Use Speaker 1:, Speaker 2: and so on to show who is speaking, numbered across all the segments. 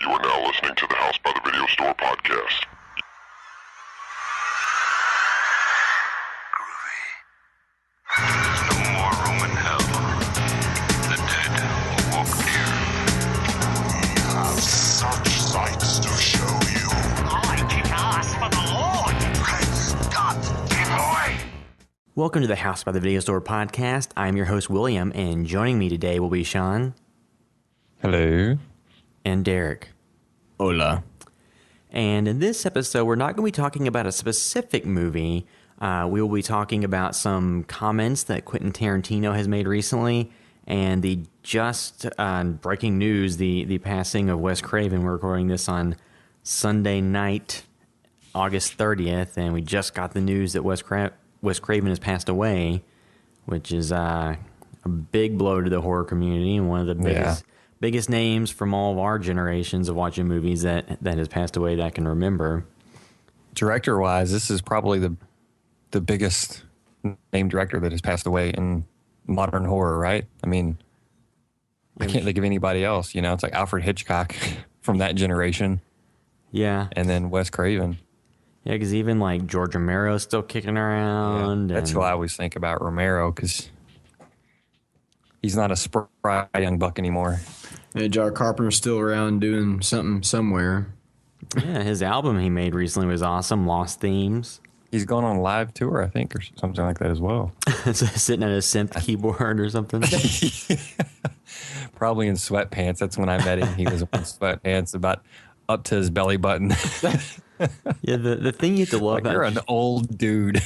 Speaker 1: You are now listening to the House by the Video Store podcast.
Speaker 2: There's no more room in hell. The dead will walk here.
Speaker 1: We have such sights to show you.
Speaker 3: I kick ass for the Lord.
Speaker 1: Great Scott, get away!
Speaker 4: Welcome to the House by the Video Store podcast. I'm your host, William, and joining me today will be Sean.
Speaker 5: Hello.
Speaker 4: And Derek.
Speaker 5: Hola.
Speaker 4: And in this episode, we're not going to be talking about a specific movie. We will be talking about some comments that Quentin Tarantino has made recently, and the just breaking news, the passing of Wes Craven. We're recording this on Sunday night, August 30th, and we just got the news that Wes Craven has passed away, which is a big blow to the horror community and one of the biggest names from all of our generations of watching movies that has passed away that I can remember.
Speaker 5: Director-wise, this is probably the biggest named director that has passed away in modern horror, right? I mean, I can't think of anybody else. You know, it's like Alfred Hitchcock from that generation.
Speaker 4: Yeah.
Speaker 5: And then Wes Craven.
Speaker 4: Yeah, because even like George Romero's still kicking around.
Speaker 5: Yeah, that's who I always think about, Romero, because he's not a spry young buck anymore.
Speaker 6: And John Carpenter's still around doing something somewhere.
Speaker 4: Yeah, his album he made recently was awesome, Lost Themes.
Speaker 5: He's going on a live tour, I think, or something like that as well.
Speaker 4: Sitting at a synth keyboard or something.
Speaker 5: Probably in sweatpants. That's when I met him. He was in sweatpants about up to his belly button.
Speaker 4: Yeah, the thing you have to love
Speaker 5: like,
Speaker 4: about
Speaker 5: you're an old dude.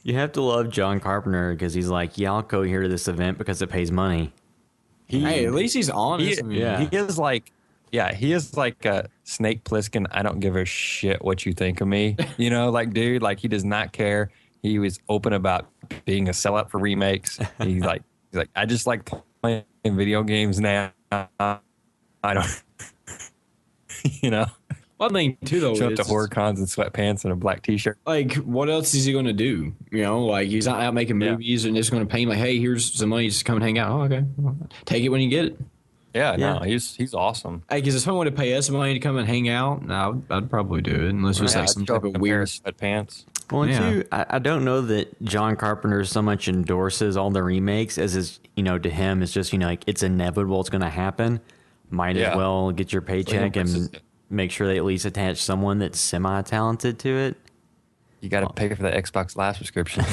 Speaker 4: You have to love John Carpenter because he's like, yeah, I'll go here to this event because it pays money.
Speaker 6: Hey, at least he's honest.
Speaker 5: He is like a Snake Plissken. I don't give a shit what you think of me. You know, like, dude, like, he does not care. He was open about being a sellout for remakes. He's like, I just like playing video games now. I don't, you know.
Speaker 6: One thing too, though,
Speaker 5: show up to horror cons in sweatpants and a black T-shirt.
Speaker 6: Like, what else is he going to do? You know, like, he's not out making movies and just going to pay him like, hey, here's some money, just come and hang out. Oh, okay, take it when you get it.
Speaker 5: Yeah, no, he's awesome.
Speaker 6: Hey, because if someone wanted to pay us some money to come and hang out, no, I'd probably do it unless it was like some type of weird
Speaker 5: sweatpants.
Speaker 4: Well, and two, I don't know that John Carpenter so much endorses all the remakes as is, you know, to him it's just, you know, like, it's inevitable, it's going to happen. Might as well get your paycheck and make sure they at least attach someone that's semi-talented to it.
Speaker 5: You got to pay for the Xbox Live subscription.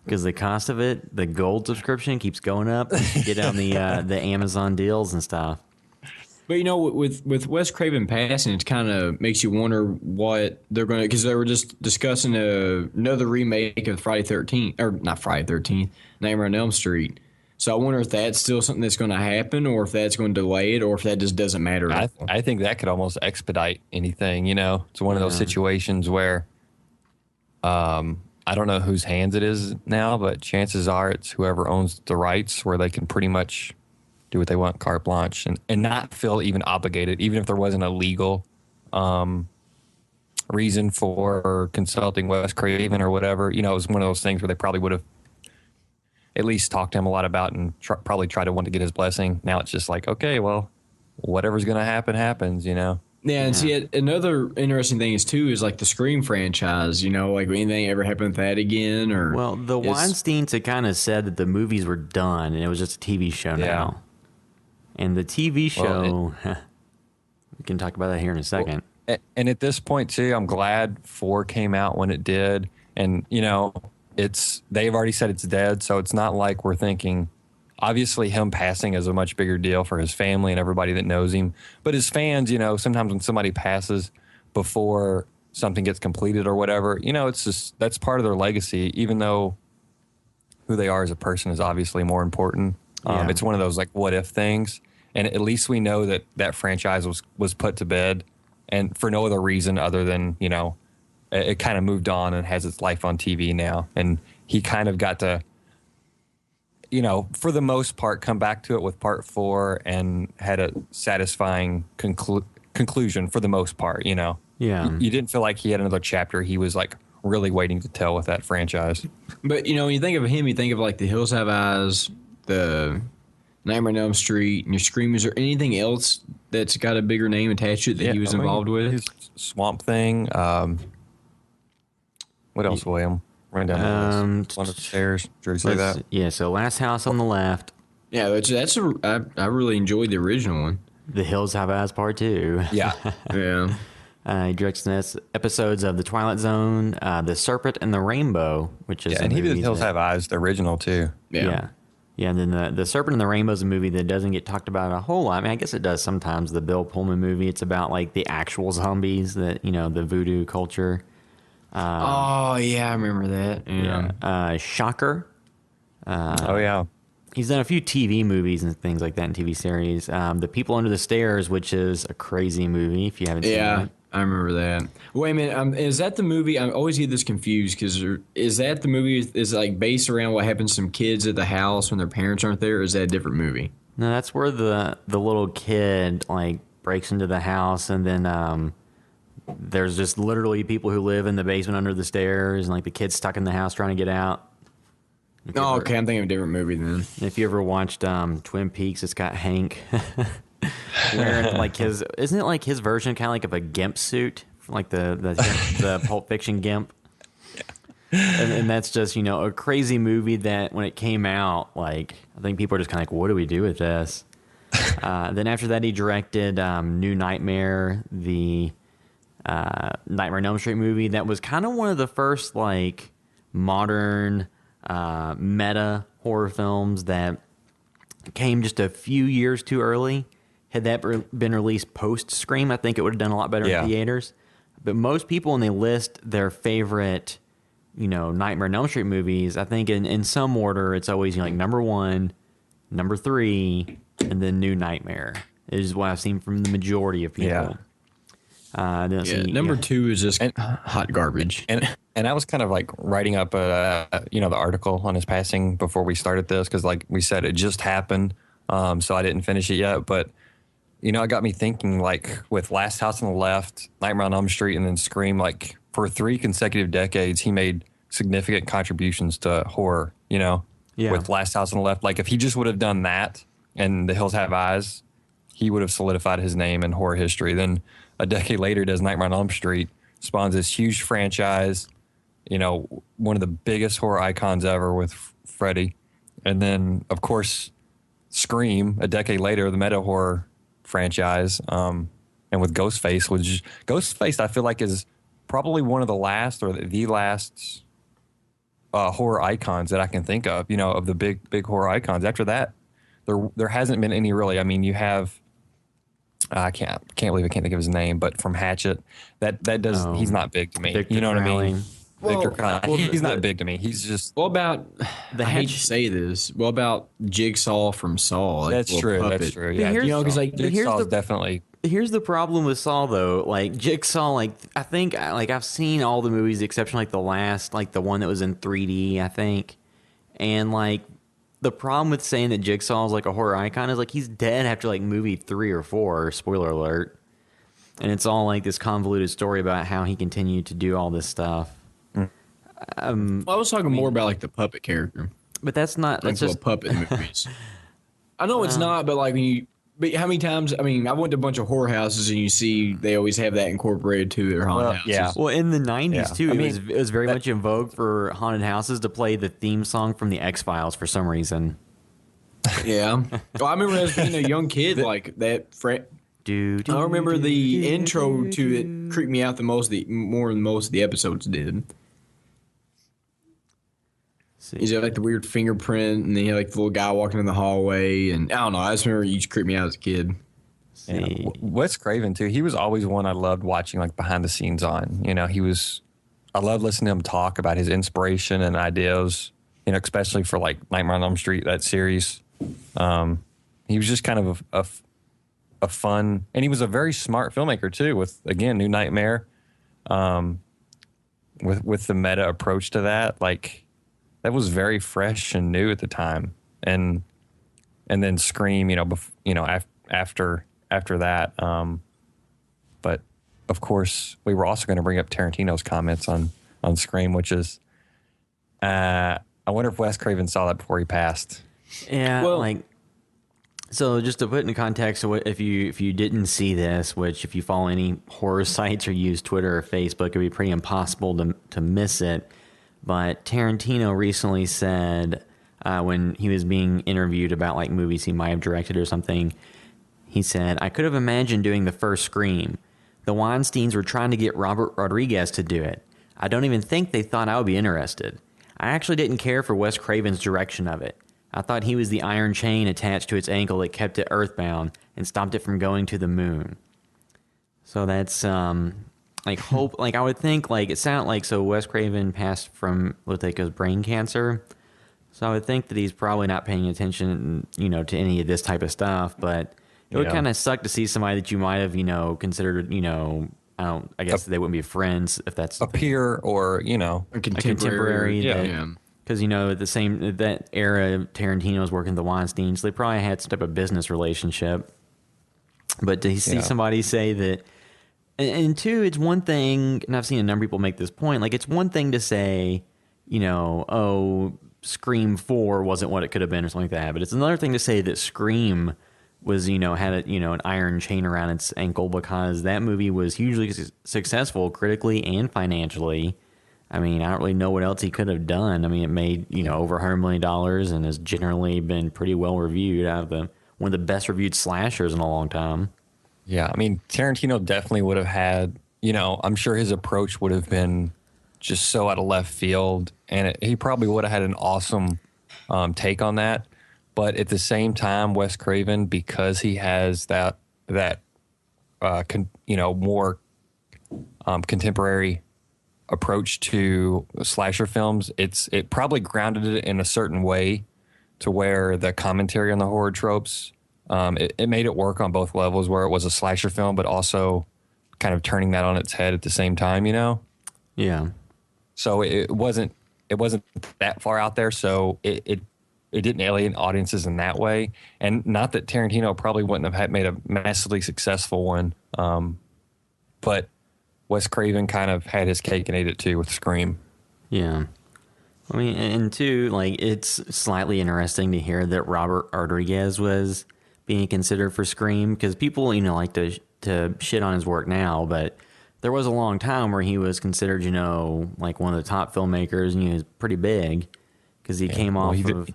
Speaker 4: Because the cost of it, the gold subscription keeps going up. You get on the Amazon deals and stuff.
Speaker 6: But, you know, with Wes Craven passing, it kind of makes you wonder what they're going to, because they were just discussing another remake of Friday 13th, or not Friday 13th, Nightmare on Elm Street. So I wonder if that's still something that's going to happen, or if that's going to delay it, or if that just doesn't matter.
Speaker 5: I think that could almost expedite anything. You know, it's one of those situations where I don't know whose hands it is now, but chances are it's whoever owns the rights, where they can pretty much do what they want, carte blanche, and not feel even obligated, even if there wasn't a legal reason for consulting Wes Craven or whatever. You know, it was one of those things where they probably would have at least talked to him a lot about and probably try to want to get his blessing. Now it's just like, okay, well, whatever's going to happen happens, you know?
Speaker 6: Yeah, and see, another interesting thing is like the Scream franchise, you know, like anything ever happen with that again? Or
Speaker 4: well, the Weinsteins had kind of said that the movies were done and it was just a TV show now. And the TV show, we can talk about that here in a second.
Speaker 5: Well, and at this point, too, I'm glad 4 came out when it did. And, you know, they've already said it's dead, so it's not like we're thinking. Obviously, him passing is a much bigger deal for his family and everybody that knows him. But his fans, you know, sometimes when somebody passes before something gets completed or whatever, you know, it's just that's part of their legacy. Even though who they are as a person is obviously more important. It's one of those like what if things. And at least we know that that franchise was put to bed, and for no other reason other than, you know, it kind of moved on and has its life on TV now. And he kind of got to, you know, for the most part, come back to it with part 4 and had a satisfying conclusion for the most part, you know.
Speaker 4: Yeah.
Speaker 5: You didn't feel like he had another chapter he was like really waiting to tell with that franchise.
Speaker 6: But, you know, when you think of him, you think of like The Hills Have Eyes, the Nightmare on Elm Street, and your Scream. Is there anything else that's got a bigger name attached to it that he was involved with?
Speaker 5: His Swamp Thing. What else, William? Run down the list. One upstairs. Did you say that?
Speaker 4: Yeah, so Last House on the Left.
Speaker 6: Yeah, I really enjoyed the original one.
Speaker 4: The Hills Have Eyes Part 2.
Speaker 5: Yeah.
Speaker 6: Yeah.
Speaker 4: He directs episodes of The Twilight Zone, The Serpent and the Rainbow, which is
Speaker 5: and he did Hills Have Eyes, the original, too.
Speaker 4: Yeah. Yeah, and then the Serpent and the Rainbow is a movie that doesn't get talked about a whole lot. I mean, I guess it does sometimes. The Bill Pullman movie, it's about like the actual zombies that, the voodoo culture.
Speaker 6: Oh, yeah, I remember that.
Speaker 4: Yeah. Shocker.
Speaker 5: Oh, yeah.
Speaker 4: He's done a few TV movies and things like that in TV series. The People Under the Stairs, which is a crazy movie if you haven't seen it.
Speaker 6: Yeah, I remember that. Wait a minute, is that the movie? I always get this confused because is that the movie is like based around what happens to some kids at the house when their parents aren't there, or is that a different movie?
Speaker 4: No, that's where the little kid like breaks into the house and then there's just literally people who live in the basement under the stairs and like the kid's stuck in the house trying to get out.
Speaker 6: Oh, okay, I'm thinking of a different movie then.
Speaker 4: If you ever watched Twin Peaks, it's got Hank wearing like isn't it like his version kind of like of a gimp suit, like the Pulp Fiction gimp? Yeah. And that's just a crazy movie that when it came out, like I think people are just kind of like, what do we do with this? Then after that, he directed New Nightmare, the Nightmare on Elm Street movie. That was kind of one of the first like modern meta horror films that came just a few years too early. Had that been released post Scream, I think it would have done a lot better in theaters. But most people, when they list their favorite, Nightmare on Elm Street movies, I think in some order, it's always like number 1, number 3, and then New Nightmare is what I've seen from the majority of people.
Speaker 6: Number 2 is just hot garbage.
Speaker 5: And I was kind of like writing up, the article on his passing before we started this because, like we said, it just happened, so I didn't finish it yet. But it got me thinking, like with Last House on the Left, Nightmare on Elm Street, and then Scream. Like for 3 consecutive decades, he made significant contributions to horror. With Last House on the Left, like if he just would have done that and The Hills Have Eyes, he would have solidified his name in horror history. Then a decade later, does Nightmare on Elm Street, spawns this huge franchise. One of the biggest horror icons ever with Freddy. And then, of course, Scream, a decade later, the meta horror franchise. And with Ghostface, which Ghostface, I feel like, is probably one of the last or the last horror icons that I can think of, of the big horror icons. After that, there hasn't been any really. I mean, you have, I can't believe I can't think of his name, but from Hatchet, he's not big to me.
Speaker 4: Victor
Speaker 5: you know what I
Speaker 4: Crowley.
Speaker 5: mean? Victor Crowley. He's not big to me. He's just.
Speaker 6: What about, I hate to say this, what about Jigsaw from Saw? Like
Speaker 5: that's true.
Speaker 6: puppet?
Speaker 5: That's true. Yeah.
Speaker 6: Because like
Speaker 5: Jigsaw's definitely.
Speaker 4: Here's the problem with Saw though. Like Jigsaw, like I think like I've seen all the movies except for like the last, like the one that was in 3D, I think. And like the problem with saying that Jigsaw is like a horror icon is like he's dead after like movie 3 or 4. Spoiler alert. And it's all like this convoluted story about how he continued to do all this stuff.
Speaker 6: I was talking more about like the puppet character,
Speaker 4: but that's not.
Speaker 6: That's just puppet movies. I know it's not, but like but how many times? I mean, I went to a bunch of horror houses, and you see they always have that incorporated to their haunted houses.
Speaker 5: Yeah.
Speaker 4: Well, in the 90s too, it was very much in vogue for haunted houses to play the theme song from the X-Files for some reason.
Speaker 6: Yeah. Well, I remember as being a young kid, like that. I remember the intro to it creeped me out more than most of the episodes did. Is it like the weird fingerprint, and then you had like the little guy walking in the hallway, and I don't know. I just remember you creeped me out as a kid.
Speaker 5: Yeah. Wes Craven too. He was always one I loved watching, like behind the scenes on. I loved listening to him talk about his inspiration and ideas. Especially for like Nightmare on Elm Street, that series. He was just kind of a fun, and he was a very smart filmmaker too. With again, New Nightmare, with the meta approach to that, like. That was very fresh and new at the time, and then Scream, after that. But of course, we were also going to bring up Tarantino's comments on Scream, which is, I wonder if Wes Craven saw that before he passed.
Speaker 4: Yeah,
Speaker 6: well,
Speaker 4: like So just to put into context, so if you didn't see this, which if you follow any horror sites or use Twitter or Facebook, it'd be pretty impossible to miss it. But Tarantino recently said when he was being interviewed about like movies he might have directed or something, he said, "I could have imagined doing the first Scream. The Weinsteins were trying to get Robert Rodriguez to do it. I don't even think they thought I would be interested. I actually didn't care for Wes Craven's direction of it. I thought he was the iron chain attached to its ankle that kept it earthbound and stopped it from going to the moon." So that's like hope. Like I would think, like it sounded like so Wes Craven passed from what they call brain cancer. So I would think that he's probably not paying attention, to any of this type of stuff. But it would kind of suck to see somebody that you might have, considered, I guess they wouldn't be friends if that's
Speaker 5: a peer or
Speaker 6: A contemporary. Yeah.
Speaker 4: Because at that era, Tarantino was working with the Weinsteins. So they probably had some type of business relationship. But to see somebody say that, and two, it's one thing, and I've seen a number of people make this point. Like it's one thing to say, Scream 4 wasn't what it could have been or something like that. But it's another thing to say that Scream was, had an iron chain around its ankle because that movie was hugely successful critically and financially. I mean, I don't really know what else he could have done. I mean, it made, over $100 million and has generally been pretty well reviewed out of one of the best reviewed slashers in a long time.
Speaker 5: Yeah, I mean, Tarantino definitely would have had, I'm sure his approach would have been just so out of left field, and he probably would have had an awesome take on that. But at the same time, Wes Craven, because he has that more contemporary approach to slasher films, it probably grounded it in a certain way to where the commentary on the horror tropes, it made it work on both levels, where it was a slasher film, but also kind of turning that on its head at the same time,
Speaker 4: Yeah.
Speaker 5: So it wasn't that far out there. So it didn't alienate audiences in that way. And not that Tarantino probably wouldn't have made a massively successful one. But Wes Craven kind of had his cake and ate it too with Scream.
Speaker 4: Yeah. I mean, and two, like, it's slightly interesting to hear that Robert Rodriguez was being considered for Scream, because people, like to shit on his work now, but there was a long time where he was considered, like one of the top filmmakers, and he was pretty big because he came off of.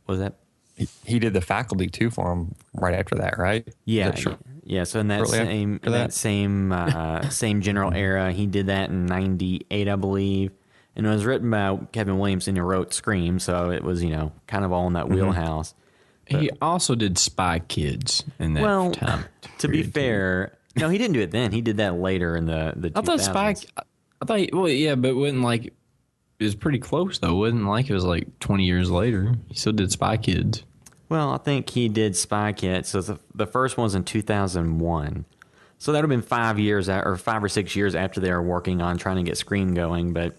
Speaker 4: What was that?
Speaker 5: He did The Faculty too for him right after that, right?
Speaker 4: Yeah, yeah. So in that same general era, he did that in '98, I believe, and it was written by Kevin Williamson, who wrote Scream. So it was kind of all in that wheelhouse. But
Speaker 6: He also did Spy Kids in that time.
Speaker 4: To be fair, no, he didn't do it then. He did that later in the 2000s.
Speaker 6: I thought but it wasn't like, it was pretty close though. It wasn't like it was like 20 years later. He still did Spy Kids.
Speaker 4: Well, I think he did Spy Kids. So the first one was in 2001. So that would have been 5 or 6 years after they were working on trying to get Scream going. But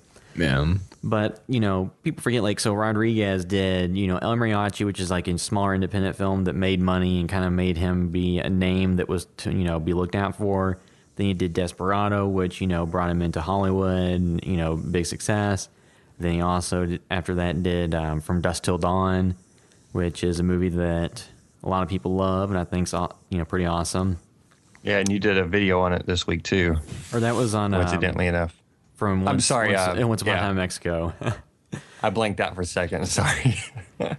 Speaker 4: people forget, like, so Rodriguez did, El Mariachi, which is like a smaller independent film that made money and kind of made him be a name that was to, be looked out for. Then he did Desperado, which, brought him into Hollywood, and, big success. Then he also, after that, did From Dusk Till Dawn, which is a movie that a lot of people love and I think's, pretty awesome.
Speaker 5: Yeah, and you did a video on it this week too.
Speaker 4: Or that was on,
Speaker 5: coincidentally enough.
Speaker 4: Once Upon a Time in Mexico.
Speaker 5: I blanked out for a second. Sorry.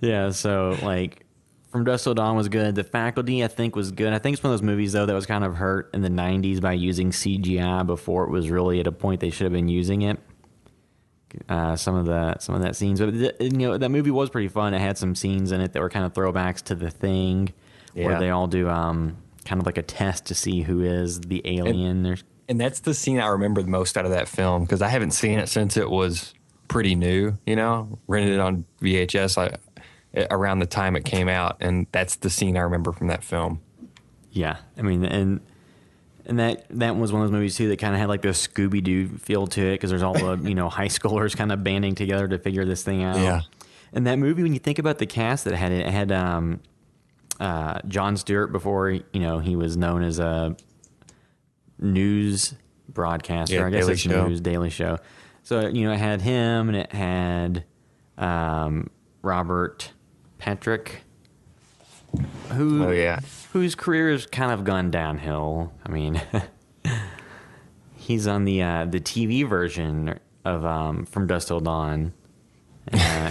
Speaker 4: Yeah, so like From Dusk Till Dawn was good. The Faculty, I think, was good. I think it's one of those movies though that was kind of hurt in the '90s by using CGI before it was really at a point they should have been using it. Some of that scenes, but that movie was pretty fun. It had some scenes in it that were kind of throwbacks to The Thing, where they all do kind of like a test to see who is the alien.
Speaker 5: And that's the scene I remember the most out of that film, because I haven't seen it since it was pretty new, rented it on VHS around the time it came out. And that's the scene I remember from that film.
Speaker 4: Yeah. I mean, and that was one of those movies too that kind of had like this Scooby-Doo feel to it, because there's all the, high schoolers kind of banding together to figure this thing out.
Speaker 5: Yeah.
Speaker 4: And that movie, when you think about the cast that had it had Jon Stewart before, he was known as a news broadcaster. I guess
Speaker 5: Daily
Speaker 4: it's
Speaker 5: Show.
Speaker 4: News Daily Show. So it had him, and it had Robert Patrick.
Speaker 5: Oh yeah.
Speaker 4: whose career has kind of gone downhill. I mean, he's on the TV version of From Dusk Till Dawn.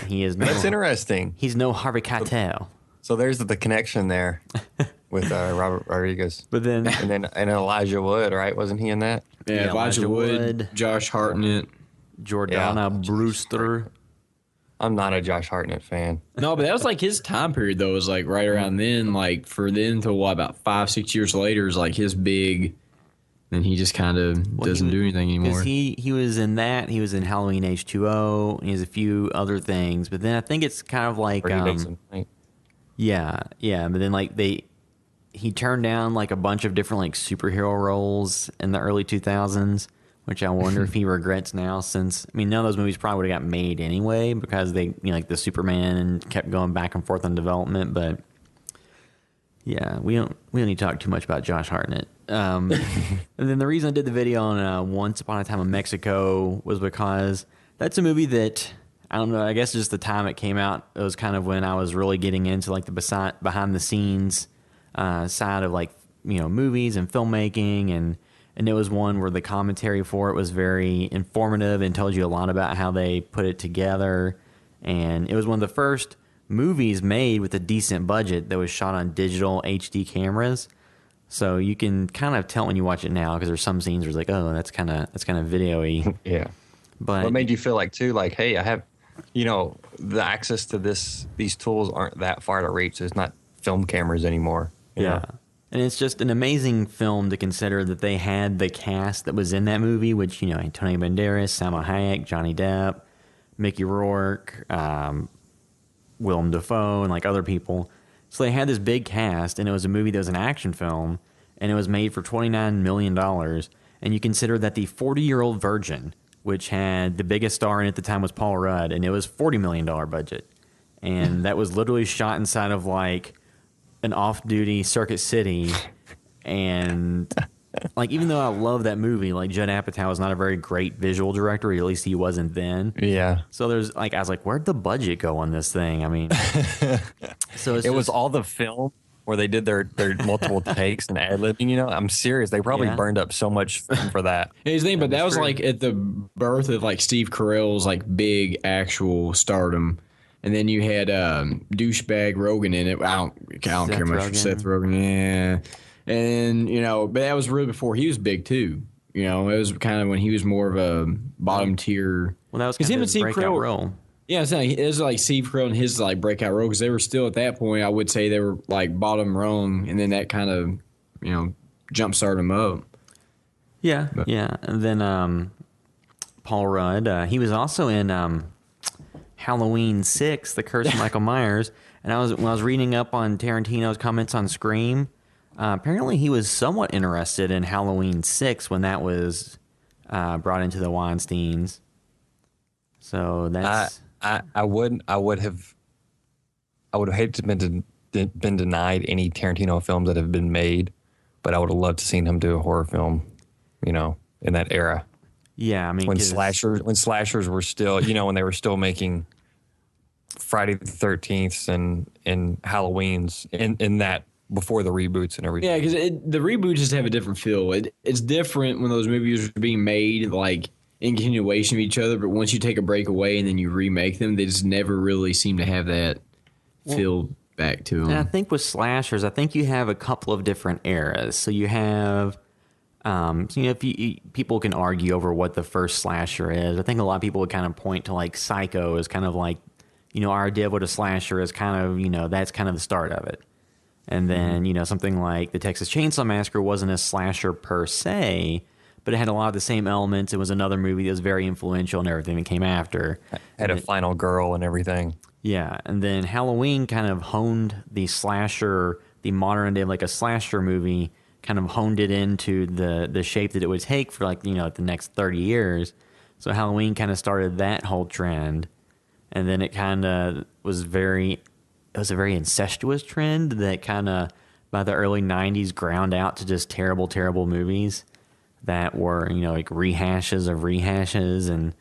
Speaker 4: He is
Speaker 5: That's interesting.
Speaker 4: He's no Harvey Keitel.
Speaker 5: So there's the connection there with Robert Rodriguez.
Speaker 4: But then
Speaker 5: and Elijah Wood, right? Wasn't he in that?
Speaker 6: Yeah, Elijah Wood, Josh Hartnett.
Speaker 4: Jordana Brewster.
Speaker 5: I'm not a Josh Hartnett fan.
Speaker 6: No, but that was like his time period though. It was like right around then. Like for then to about 5-6 years later is like his big. And he just kind of doesn't do anything anymore.
Speaker 4: He was in that. He was in Halloween H2O. He has a few other things, but then I think it's kind of like yeah. But then like he turned down like a bunch of different like superhero roles in the early 2000s, which I wonder if he regrets now. Since I mean, none of those movies probably would have got made anyway because they like the Superman and kept going back and forth on development. But yeah, we don't need to talk too much about Josh Hartnett. And then the reason I did the video on Once Upon a Time in Mexico was because that's a movie that I don't know. I guess just the time it came out, it was kind of when I was really getting into like the behind the scenes side of like movies and filmmaking, and it was one where the commentary for it was very informative and told you a lot about how they put it together, and it was one of the first movies made with a decent budget that was shot on digital HD cameras. So you can kind of tell when you watch it now because there's some scenes where it's like, oh, that's kind of video-y.
Speaker 5: Yeah.
Speaker 4: But
Speaker 5: what made you feel like too? Like, hey, I have, the access to these tools aren't that far to reach. There's not film cameras anymore.
Speaker 4: Yeah. And it's just an amazing film to consider that they had the cast that was in that movie, which Antonio Banderas, Salma Hayek, Johnny Depp, Mickey Rourke, Willem Dafoe, and like other people. So they had this big cast, and it was a movie that was an action film, and it was made for $29 million. And you consider that the 40-Year-Old Virgin, which had the biggest star in it at the time was Paul Rudd, and it was $40 million budget. And that was literally shot inside of like an off-duty Circuit City. And like, even though I love that movie, like Judd Apatow is not a very great visual director, or at least he wasn't then.
Speaker 5: Yeah.
Speaker 4: So there's like, I was like, where'd the budget go on this thing? I mean, so it
Speaker 5: was all the film where they did their multiple takes and ad-libbing, I'm serious. They probably burned up so much film for that.
Speaker 6: Here's the thing, but that was like at the birth of like Steve Carell's like big actual stardom. And then you had douchebag Rogan in it. I don't care much for Seth Rogen. Yeah. And, but that was really before he was big, too. It was kind of when he was more of a bottom tier.
Speaker 4: Well, that was kind of his breakout role.
Speaker 6: Yeah, it was like Steve Carell and his like breakout role because they were still at that point, I would say they were like bottom rung. And then that kind of, jump started him up.
Speaker 4: Yeah, yeah. And then Paul Rudd, he was also in Halloween 6, The Curse of Michael Myers. And when I was reading up on Tarantino's comments on Scream, apparently he was somewhat interested in Halloween 6 when that was brought into the Weinsteins. So that's
Speaker 5: I would have hated to have been denied any Tarantino films that have been made, but I would have loved to seen him do a horror film, in that era.
Speaker 4: Yeah, I mean,
Speaker 5: when slashers were still, when they were still making Friday the 13th and Halloween's in that before the reboots and everything.
Speaker 6: Yeah, because the reboots just have a different feel. It's different when those movies are being made like in continuation of each other, but once you take a break away and then you remake them, they just never really seem to have that feel back to them.
Speaker 4: And I think with slashers, I think you have a couple of different eras. So you have, people can argue over what the first slasher is. I think a lot of people would kind of point to like Psycho as kind of like, our idea of what a slasher is kind of, that's kind of the start of it. And then, something like the Texas Chainsaw Massacre wasn't a slasher per se, but it had a lot of the same elements. It was another movie that was very influential in everything that came after.
Speaker 5: Had a final girl and everything.
Speaker 4: Yeah, and then Halloween kind of honed the slasher, the modern day, like a slasher movie, kind of honed it into the shape that it would take for like, the next 30 years. So Halloween kind of started that whole trend. And then it kind of was a very incestuous trend that kind of by the early 90s ground out to just terrible, terrible movies that were, like rehashes of rehashes. And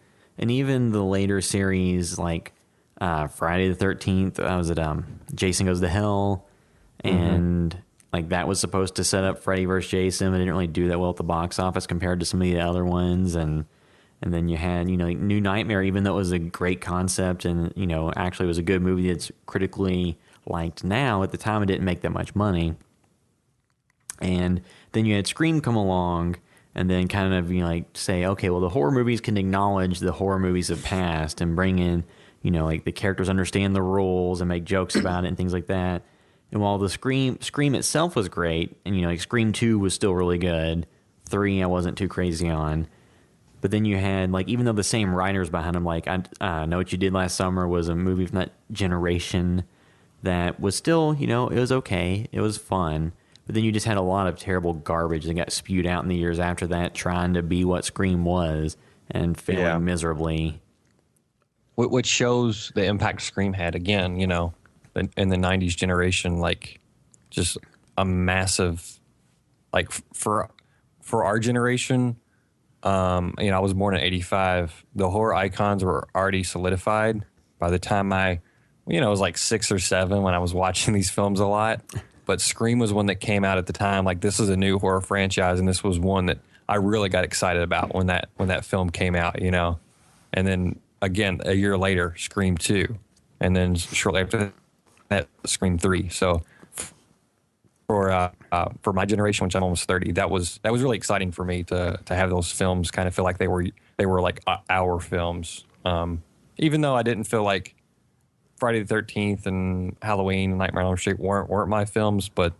Speaker 4: even the later series like Friday the 13th, Jason Goes to Hell, and like that was supposed to set up Freddy vs. Jason, but it didn't really do that well at the box office compared to some of the other ones. And then you had, New Nightmare, even though it was a great concept and, actually was a good movie that's critically liked now, at the time it didn't make that much money. And then you had Scream come along and then kind of, say, okay, well, the horror movies can acknowledge the horror movies of past and bring in, the characters understand the rules and make jokes about it and things like that. And while the Scream itself was great, and, Scream 2 was still really good, 3 I wasn't too crazy on. But then you had, even though the same writers behind them, I Know What You Did Last Summer was a movie from that generation that was still, it was okay. It was fun. But then you just had a lot of terrible garbage that got spewed out in the years after that, trying to be what Scream was and failing miserably.
Speaker 5: Which shows the impact Scream had, again, in the 90s generation, just a massive, for our generation, I was born in 85. The horror icons were already solidified by the time I was 6 or 7 when I was watching these films a lot. But Scream was one that came out at the time. This is a new horror franchise, and this was one that I really got excited about when that film came out, And then again, a year later, Scream 2, and then shortly after that, Scream 3. So for my generation, which I'm almost 30, that was really exciting for me to have those films kind of feel like they were like our films. Even though I didn't feel like Friday the 13th and Halloween and Nightmare on Elm Street weren't my films, but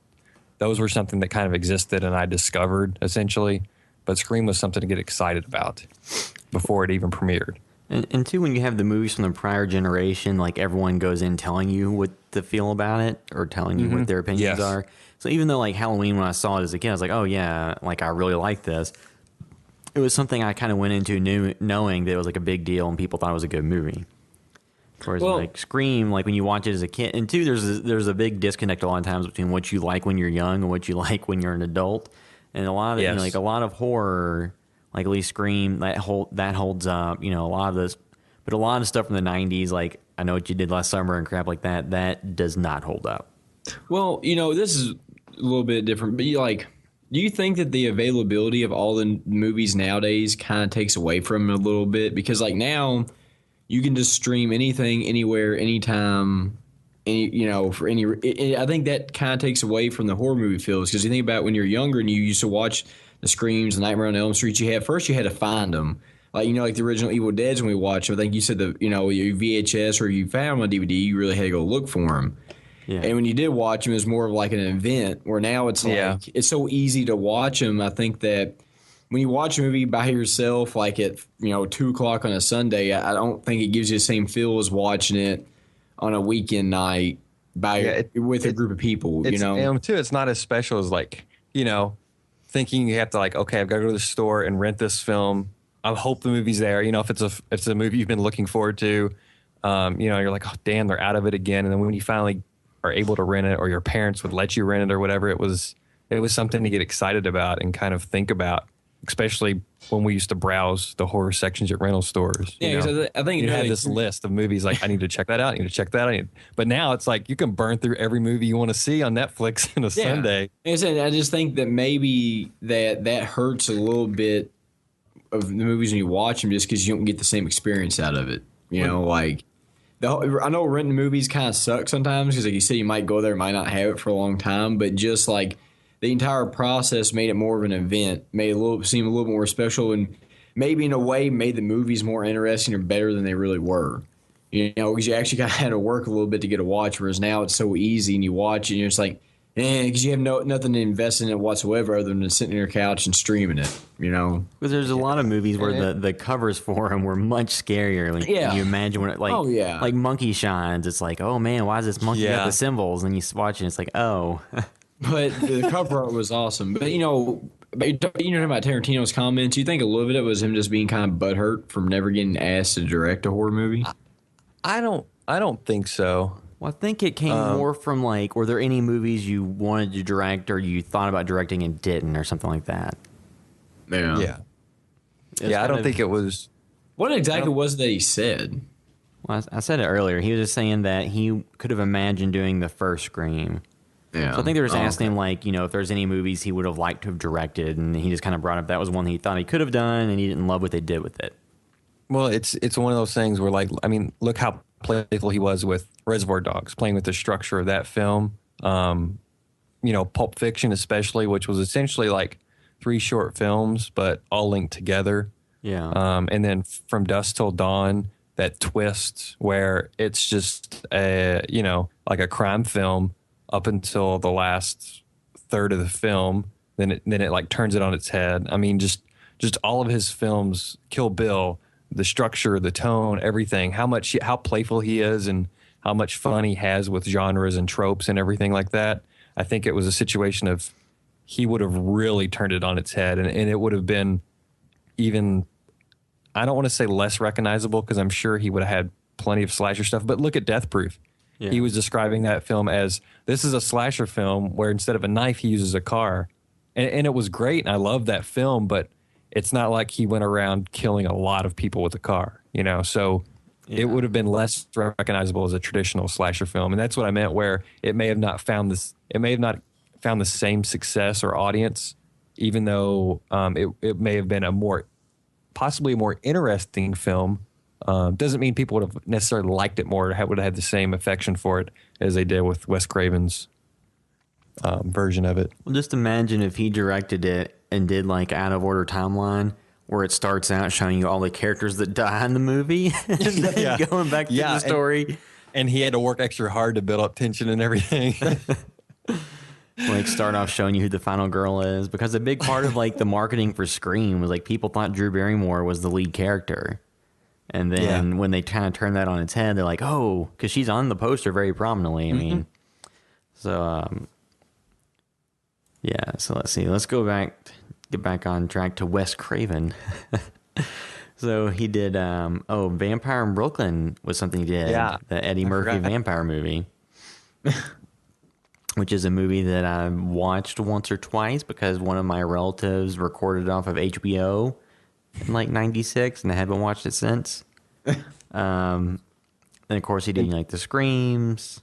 Speaker 5: those were something that kind of existed and I discovered essentially. But Scream was something to get excited about before it even premiered.
Speaker 4: And two, when you have the movies from the prior generation, everyone goes in telling you what to feel about it or telling you what their opinions are. So even though Halloween, when I saw it as a kid, I was like, oh yeah, I really like this. It was something I kind of went into knowing that it was a big deal and people thought it was a good movie. Whereas Scream, when you watch it as a kid, and two, there's a big disconnect a lot of times between what you like when you're young and what you like when you're an adult. And a lot of a lot of horror, at least Scream, that holds up. A lot of this, but a lot of stuff from the 90s, I Know What You Did Last Summer and crap like that, that does not hold up.
Speaker 6: Well, this is a little bit different, but do you think that the availability of all the movies nowadays kind of takes away from it a little bit? Because now you can just stream anything, anywhere, anytime, for any. I think that kind of takes away from the horror movie feels, because you think about when you're younger and you used to watch the Screams, the Nightmare on Elm Street. You had to find them, the original Evil Dead's when we watched. I think you said your VHS or you found them on DVD, you really had to go look for them. Yeah. And when you did watch them, it was more of an event. Where now it's it's so easy to watch them. I think that when you watch a movie by yourself, at 2:00 on a Sunday, I don't think it gives you the same feel as watching it on a weekend night with a group of people.
Speaker 5: And too, it's not as special as thinking you have to okay, I've got to go to the store and rent this film. I hope the movie's there. If it's a movie you've been looking forward to, you're like, oh damn, they're out of it again. And then when you finally are able to rent it, or your parents would let you rent it or whatever, it was something to get excited about and kind of think about. Especially when we used to browse the horror sections at rental stores.
Speaker 6: Yeah, I think
Speaker 5: you had this list of movies I need to check that out. I need to check that out. But now it's you can burn through every movie you want to see on Netflix in a Sunday.
Speaker 6: I just think that maybe that hurts a little bit of the movies when you watch them, just because you don't get the same experience out of it. I know renting movies kind of suck sometimes because, you said, you might go there, might not have it for a long time, but just the entire process made it more of an event, made it seem a little more special, and maybe in a way made the movies more interesting or better than they really were. Because you actually kind of had to work a little bit to get a watch, whereas now it's so easy and you watch it and you're just because you have nothing to invest in it whatsoever other than sitting on your couch and streaming it.
Speaker 4: Because there's a lot of movies where the covers for them were much scarier. You imagine when like Monkey Shines, it's oh man, why is this monkey got the symbols? And you watch it, it's oh.
Speaker 6: But the cover art was awesome. But about Tarantino's comments, you think a little bit of it was him just being kind of butthurt from never getting asked to direct a horror movie?
Speaker 5: I don't think so.
Speaker 4: Well, I think it came more from were there any movies you wanted to direct or you thought about directing and didn't, or something like that?
Speaker 6: Yeah.
Speaker 5: I don't think it was.
Speaker 6: What exactly was it that he said?
Speaker 4: Well, I said it earlier. He was just saying that he could have imagined doing the first Scream.
Speaker 6: Yeah.
Speaker 4: So I think they were just
Speaker 6: Oh,
Speaker 4: asking
Speaker 6: okay.
Speaker 4: him, like, if there's any movies he would have liked to have directed, and he just kind of brought up that was one he thought he could have done, and he didn't love what they did with it.
Speaker 5: Well, it's one of those things where, like, I mean, look how playful he was with Reservoir Dogs, playing with the structure of that film. Pulp Fiction especially, which was essentially like 3 short films, but all linked together.
Speaker 4: Yeah.
Speaker 5: And then From Dusk Till Dawn, that twist where it's just like a crime film up until the last third of the film. Then it like turns it on its head. I mean, just all of his films, Kill Bill, the structure, the tone, everything, how playful he is and how much fun he has with genres and tropes and everything like that. I think it was a situation of he would have really turned it on its head, and it would have been even, I don't want to say less recognizable, because I'm sure he would have had plenty of slasher stuff, but look at Death Proof. Yeah. He was describing that film as, this is a slasher film where instead of a knife, he uses a car. And it was great, and I love that film, but it's not like he went around killing a lot of people with a car, so it would have been less recognizable as a traditional slasher film. And that's what I meant, where it may have not found the same success or audience, even though it may have been possibly a more interesting film. Doesn't mean people would have necessarily liked it more, or would have had the same affection for it as they did with Wes Craven's version of it.
Speaker 4: Well, just imagine if he directed it and did like out of order timeline, where it starts out showing you all the characters that die in the movie, and then going back to the story.
Speaker 5: And he had to work extra hard to build up tension and everything.
Speaker 4: Like start off showing you who the final girl is, because a big part of like the marketing for Scream was like people thought Drew Barrymore was the lead character. And then when they kind of turned that on its head, they're like, oh, because she's on the poster very prominently. I mean, so so let's see. Let's get back on track to Wes Craven. So he did, Vampire in Brooklyn was something he did.
Speaker 5: Yeah.
Speaker 4: The Eddie Murphy vampire movie. Which is a movie that I watched once or twice because one of my relatives recorded it off of HBO in like 96, and I haven't watched it since. And of course he did like the Screams,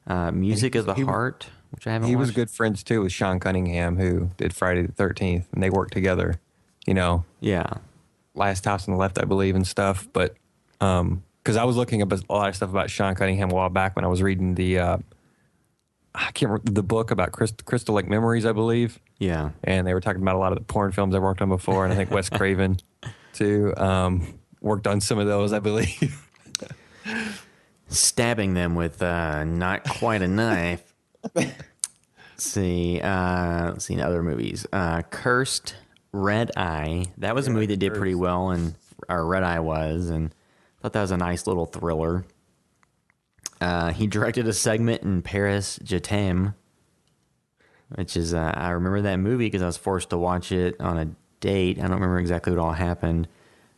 Speaker 4: Music of the Heart, which I haven't watched.
Speaker 5: He was good friends too with Sean Cunningham, who did Friday the 13th, and they worked together,
Speaker 4: Yeah.
Speaker 5: Last House on the Left, I believe, and stuff. But because I was looking up a lot of stuff about Sean Cunningham a while back when I was reading I can't remember the book about Crystal Lake Memories, I believe.
Speaker 4: Yeah.
Speaker 5: And they were talking about a lot of the porn films I worked on before, and I think Wes Craven too worked on some of those, I believe.
Speaker 4: Stabbing them with not quite a knife. Let's see other movies. Cursed, Red Eye. That was a movie that did pretty well, and Red Eye was, and I thought that was a nice little thriller. He directed a segment in Paris, Je t'aime, which is, I remember that movie because I was forced to watch it on a date. I don't remember exactly what all happened.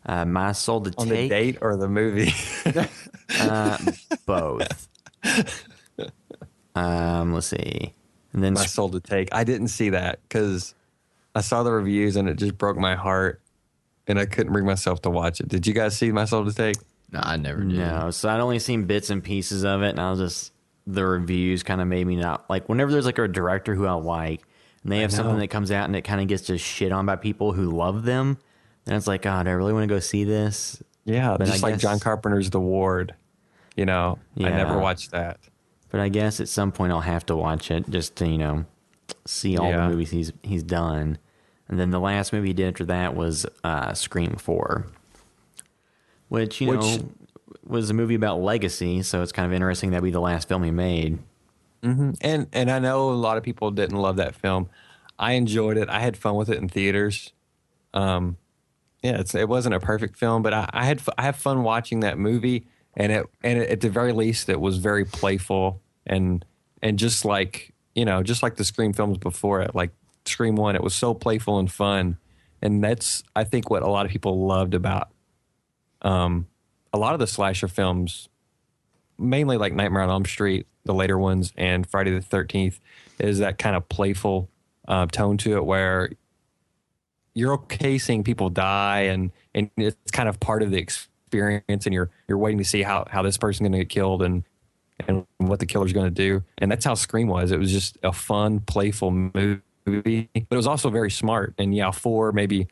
Speaker 4: My Soul to Take.
Speaker 5: On the date or the movie?
Speaker 4: Both. Let's see. And then
Speaker 5: My Soul to Take. I didn't see that because I saw the reviews and it just broke my heart, and I couldn't bring myself to watch it. Did you guys see My Soul to Take?
Speaker 6: No, I never did.
Speaker 4: No, so I'd only seen bits and pieces of it, and I was just, the reviews kind of made me not, like, whenever there's like a director who I like, and they have something that comes out and it kind of gets just shit on by people who love them, then it's like, God, I really want to go see this.
Speaker 5: Yeah,
Speaker 4: But
Speaker 5: just like John Carpenter's The Ward. I never watched that.
Speaker 4: But I guess at some point I'll have to watch it just to, see all the movies he's done. And then the last movie he did after that was Scream 4. Which was a movie about legacy, so it's kind of interesting that'd be the last film he made.
Speaker 5: Mm-hmm. And I know a lot of people didn't love that film. I enjoyed it. I had fun with it in theaters. It wasn't a perfect film, but I have fun watching that movie. And at the very least, it was very playful and just like the Scream films before it, like Scream 1, it was so playful and fun. And that's, I think, what a lot of people loved about a lot of the slasher films, mainly like Nightmare on Elm Street, the later ones, and Friday the 13th, is that kind of playful tone to it where you're okay seeing people die, and it's kind of part of the experience, and you're waiting to see how this person's going to get killed, and and what the killer's going to do. And that's how Scream was. It was just a fun, playful movie, but it was also very smart. And yeah, 4 maybe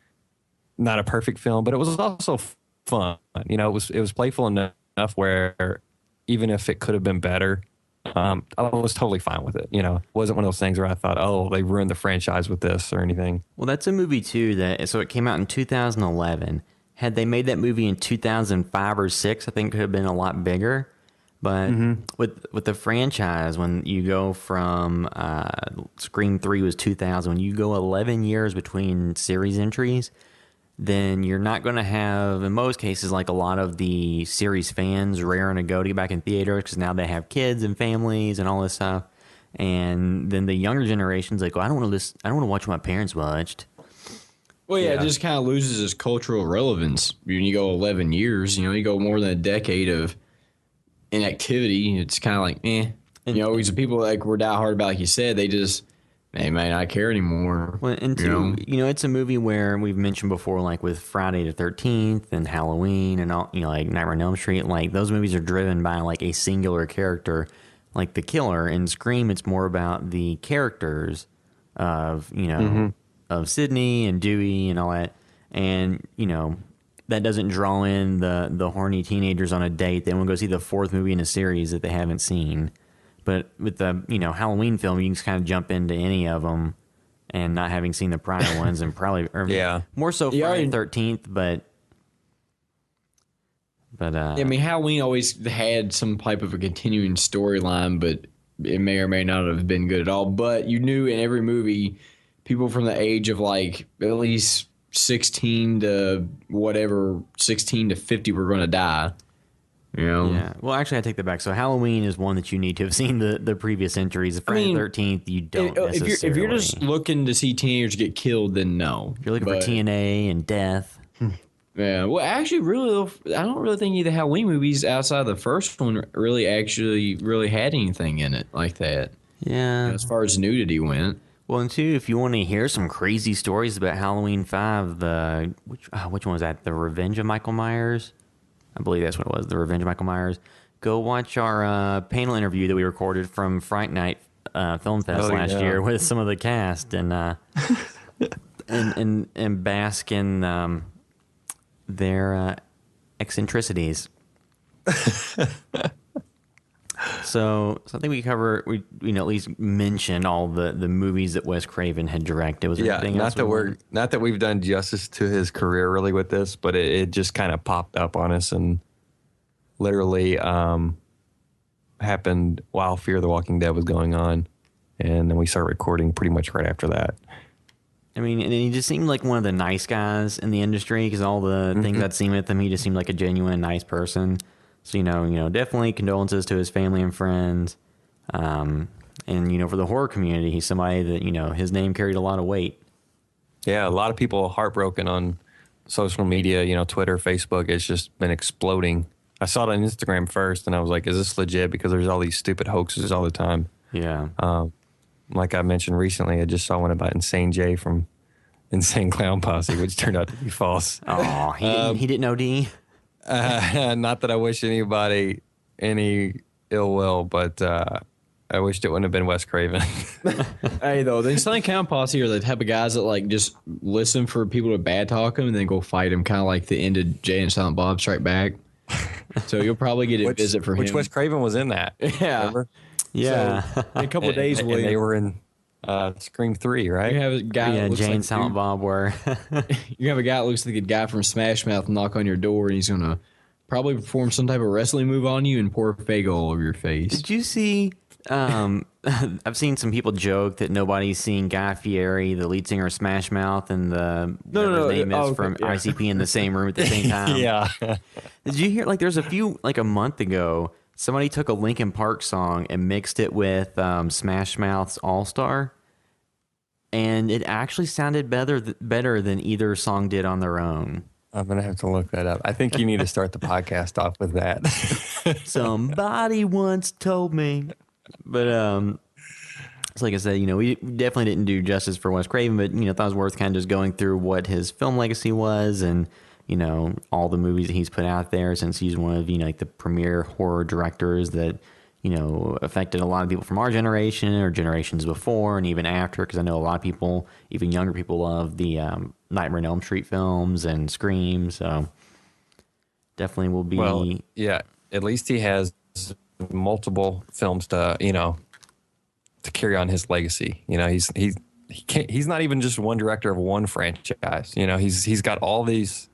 Speaker 5: not a perfect film, but it was also fun. You know, it was playful enough where even if it could have been better, I was totally fine with it. You know, it wasn't one of those things where I thought, oh, they ruined the franchise with this or anything.
Speaker 4: Well, that's a movie too so it came out in 2011. Had they made that movie in 2005 or 6, I think it could have been a lot bigger. But with the franchise, when you go from Scream 3 was 2000, when you go 11 years between series entries, then you're not going to have, in most cases, like a lot of the series fans raring to go to get back in theaters because now they have kids and families and all this stuff. And then the younger generation's like, well, I don't want to watch what my parents watched.
Speaker 6: Well, yeah, it just kind of loses its cultural relevance when you go 11 years. You know, you go more than a decade of inactivity. It's kind of like, eh. You know, these people like we're diehard about, like you said, they may not care anymore.
Speaker 4: Well, and two, you know, it's a movie where we've mentioned before, like with Friday the 13th and Halloween and all, you know, like Nightmare on Elm Street, like those movies are driven by like a singular character, like the killer. In Scream, it's more about the characters of, you know, of Sydney and Dewey and all that. And, you know, that doesn't draw in the horny teenagers on a date. They want to go see the 4th movie in a series that they haven't seen. But with the, you know, Halloween film, you can just kind of jump into any of them and not having seen the prior ones and probably, more so Friday the 13th, but I mean, Halloween always had some type of a continuing storyline, but it may or may not have been good at all. But you knew in every movie, people from the age of like at least 16 to 50 were going to die. You know? Yeah. Well, actually, I take that back. So Halloween is one that you need to have seen the previous entries. Friday the 13th, you don't necessarily. If you're just looking to see teenagers get killed, then no. If you're looking for TNA and death. Yeah. Well, actually, really, I don't really think either Halloween movies outside the first one really had anything in it like that. Yeah. You know, as far as nudity went. Well, and two, if you want to hear some crazy stories about Halloween 5, which one was that? The Revenge of Michael Myers? I believe that's what it was, The Revenge of Michael Myers. Go watch our panel interview that we recorded from Fright Night Film Fest last year with some of the cast and bask in their eccentricities. So I think we at least mentioned all the movies that Wes Craven had directed. Was there anything else? Not that we've done justice to his career really with this, but it just kind of popped up on us and literally happened while Fear the Walking Dead was going on, and then we started recording pretty much right after that. I mean, and he just seemed like one of the nice guys in the industry because all the things I'd seen with him, he just seemed like a genuine nice person. So, you know, definitely condolences to his family and friends. And, you know, for the horror community, he's somebody that, you know, his name carried a lot of weight. Yeah, a lot of people are heartbroken on social media, you know, Twitter, Facebook. It's just been exploding. I saw it on Instagram first, and I was like, is this legit? Because there's all these stupid hoaxes all the time. Yeah. Like I mentioned recently, I just saw one about Insane Jay from Insane Clown Posse, which turned out to be false. Oh, he didn't OD? Not that I wish anybody any ill will, but I wished it wouldn't have been Wes Craven. Hey, though, the Insane Clown Posse are the type of guys that like just listen for people to bad talk them and then go fight them, kind of like the end of Jay and Silent Bob Strike Back. So you'll probably get a visit for him. Which Wes Craven was in that. Yeah. Remember? Yeah. So, in a couple of days, and they were in Scream 3, right? You have a guy that looks Jane like Silent Bob were. You have a guy that looks like a guy from Smash Mouth knock on your door, and he's going to probably perform some type of wrestling move on you and pour Faygo all over your face. Did you see... I've seen some people joke that nobody's seen Guy Fieri, the lead singer of Smash Mouth, and his name is from ICP in the same room at the same time. Yeah. Did you hear, like, there's a month ago, somebody took a Linkin Park song and mixed it with Smash Mouth's All Star, and it actually sounded better than either song did on their own. I'm going to have to look that up. I think you need to start the podcast off with that. Somebody once told me. But it's like I said, you know, we definitely didn't do justice for Wes Craven, but, you know, thought it was worth kind of just going through what his film legacy was and, you know, all the movies that he's put out there since he's one of, you know, like the premier horror directors that, affected a lot of people from our generation or generations before and even after, because I know a lot of people, even younger people, love the Nightmare on Elm Street films and Scream. So definitely will be.
Speaker 5: Well, yeah, at least he has multiple films to to carry on his legacy. He's not even just one director of one franchise. He's got all these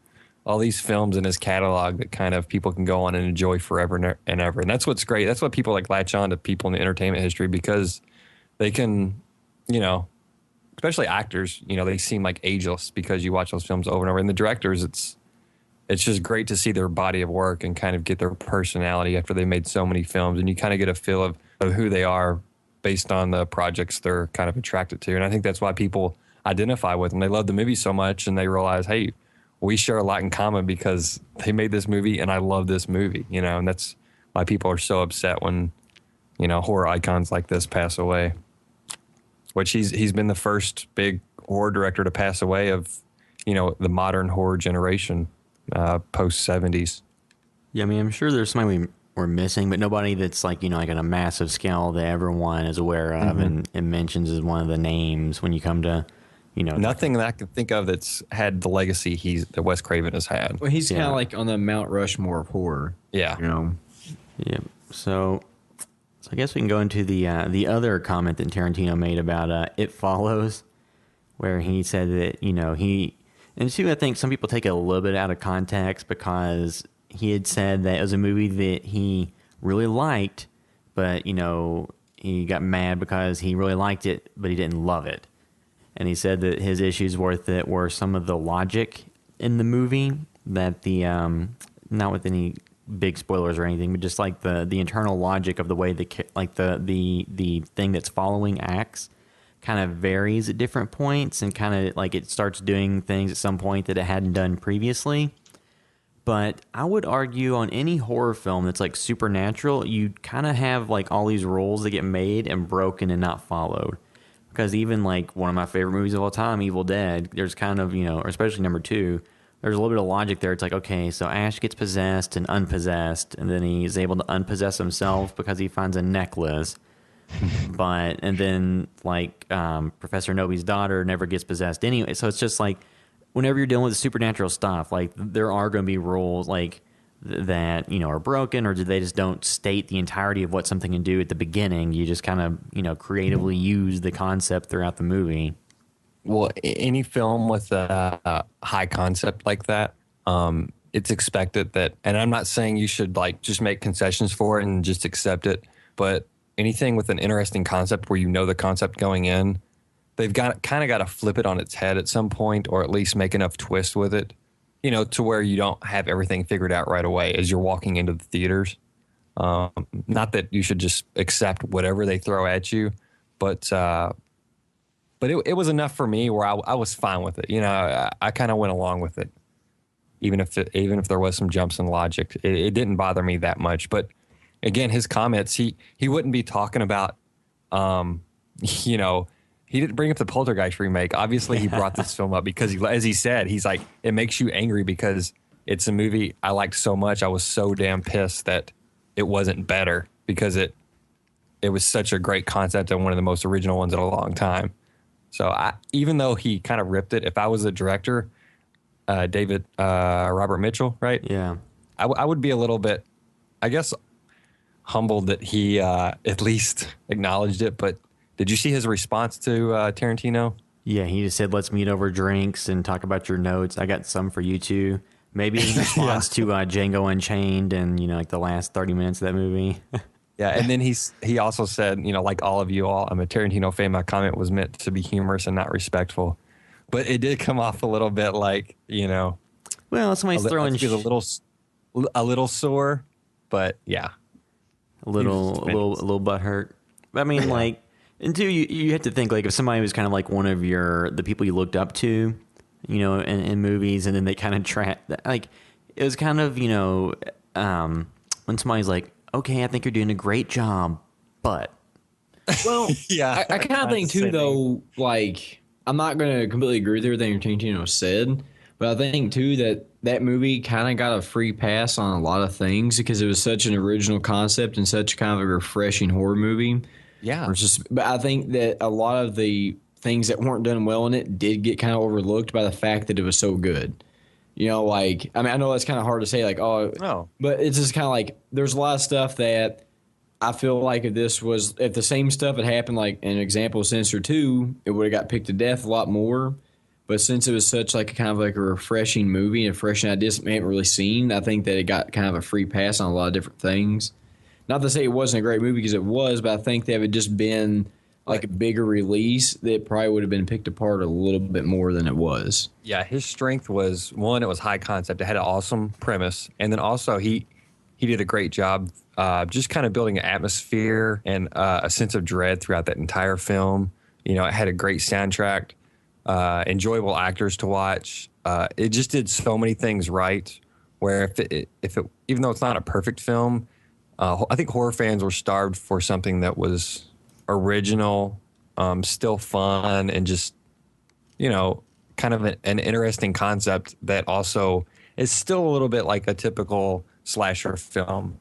Speaker 5: films in his catalog that kind of people can go on and enjoy forever and ever. And that's what's great. That's what people like latch on to people in the entertainment history, because they can, especially actors, they seem like ageless because you watch those films over and over. And the directors, it's just great to see their body of work and kind of get their personality after they made so many films. And you kind of get a feel of who they are based on the projects they're kind of attracted to. And I think that's why people identify with them. They love the movie so much and they realize, hey, we share a lot in common because they made this movie and I love this movie, and that's why people are so upset when, horror icons like this pass away. Which he's been the first big horror director to pass away of, the modern horror generation, post 70s.
Speaker 4: Yeah, I mean, I'm sure there's somebody we're missing, but nobody that's like, like on a massive scale that everyone is aware of and mentions as one of the names when you come to,
Speaker 5: nothing that I can think of that's had the legacy that Wes Craven has had.
Speaker 6: Well, he's kind of like on the Mount Rushmore of horror.
Speaker 5: Yeah.
Speaker 4: Yeah. So I guess we can go into the other comment that Tarantino made about It Follows, where he said that, and too, I think some people take it a little bit out of context, because he had said that it was a movie that he really liked, but, he got mad because he really liked it, but he didn't love it. And he said that his issues with it were some of the logic in the movie, that not with any big spoilers or anything, but just like the internal logic of the way the thing that's following acts kind of varies at different points, and kind of like it starts doing things at some point that it hadn't done previously. But I would argue on any horror film that's like supernatural, you kind of have like all these rules that get made and broken and not followed. Because even like one of my favorite movies of all time, Evil Dead, there's kind of, or especially number 2, there's a little bit of logic there. It's like, okay, so Ash gets possessed and unpossessed, and then he's able to unpossess himself because he finds a necklace. And then like Professor Nobi's daughter never gets possessed anyway. So it's just like, whenever you're dealing with supernatural stuff, like there are going to be rules like that, are broken, or they just don't state the entirety of what something can do at the beginning. You just kind of, creatively use the concept throughout the movie.
Speaker 5: Well, any film with a high concept like that, it's expected that, and I'm not saying you should like just make concessions for it and just accept it, but anything with an interesting concept where the concept going in, they've got to flip it on its head at some point, or at least make enough twist with it, to where you don't have everything figured out right away as you're walking into the theaters. Not that you should just accept whatever they throw at you, but it was enough for me where I was fine with it. I kind of went along with it, even if there was some jumps in logic. It didn't bother me that much. But again, his comments, he wouldn't be talking about, he didn't bring up the Poltergeist remake. Obviously, he brought this film up because, as he said, he's like, it makes you angry because it's a movie I liked so much. I was so damn pissed that it wasn't better, because it was such a great concept and one of the most original ones in a long time. So even though he kind of ripped it, if I was a director, Robert Mitchell, right?
Speaker 4: Yeah.
Speaker 5: I would be a little bit, I guess, humbled that he at least acknowledged it, but did you see his response to Tarantino?
Speaker 4: Yeah, he just said, let's meet over drinks and talk about your notes. I got some for you too. Maybe in response to Django Unchained and, like the last 30 minutes of that movie.
Speaker 5: Yeah, and then he also said, like all of you all, I'm a Tarantino fan. My comment was meant to be humorous and not respectful. But it did come off a little bit like,
Speaker 4: Well, somebody's throwing...
Speaker 5: a little sore, but yeah.
Speaker 4: A little butt hurt. I mean, like... And two, you have to think, like, if somebody was kind of like one of the people you looked up to, in movies, and then they kind of like, it was kind of, when somebody's like, okay, I think you're doing a great job, but.
Speaker 6: Well, yeah, I kind of think too, though, like, I'm not going to completely agree with everything Tarantino said, but I think too that that movie kind of got a free pass on a lot of things because it was such an original concept and such kind of a refreshing horror movie.
Speaker 5: Yeah.
Speaker 6: But I think that a lot of the things that weren't done well in it did get kind of overlooked by the fact that it was so good. You know, like, I mean, I know that's kind of hard to say, like,
Speaker 5: No.
Speaker 6: but it's just kind of like there's a lot of stuff that I feel like if the same stuff had happened, like an example of Sinister 2, it would have got picked to death a lot more. But since it was such like a kind of like a refreshing movie and a fresh idea something I haven't really seen, I think that it got kind of a free pass on a lot of different things. Not to say it wasn't a great movie because it was, but I think that if it had just been like a bigger release, that it probably would have been picked apart a little bit more than it was.
Speaker 5: Yeah, his strength was, one, it was high concept. It had an awesome premise. And then also he did a great job just kind of building an atmosphere and a sense of dread throughout that entire film. You know, it had a great soundtrack, enjoyable actors to watch. It just did so many things right, where if it even though it's not a perfect film, I think horror fans were starved for something that was original, still fun, and just, you know, kind of an interesting concept that also is still a little bit like a typical slasher film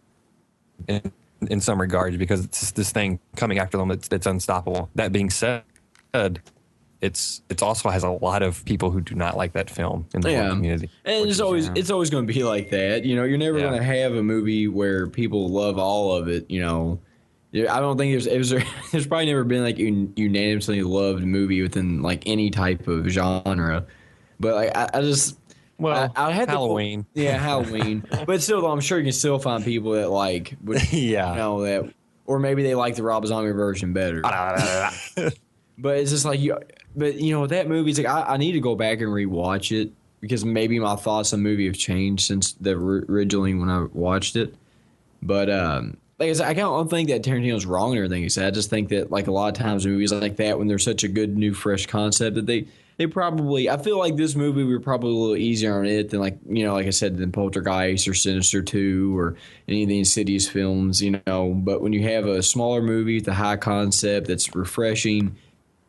Speaker 5: in some regards, because it's this thing coming after them that's unstoppable. That being said, it also has a lot of people who do not like that film in the horror community.
Speaker 6: And it's always going to be like that. You know, you're never going to have a movie where people love all of it. You know, I don't think there's probably never been like unanimously loved movie within like any type of genre. But like I just. Well, I had
Speaker 5: Halloween.
Speaker 6: Halloween. But still, though, I'm sure you can still find people that like, would, you know, that, or maybe they like the Rob Zombie version better. But it's just like but you know, that movie's like I need to go back and rewatch it because maybe my thoughts on the movie have changed since originally when I watched it. But like I said, I don't think that Tarantino's wrong or anything he said. I just think that like a lot of times movies like that, when there's such a good new fresh concept, that they probably, I feel like this movie we were probably a little easier on it than like, you know, like I said, than Poltergeist or Sinister 2 or any of the Insidious films, you know. But when you have a smaller movie with a high concept that's refreshing,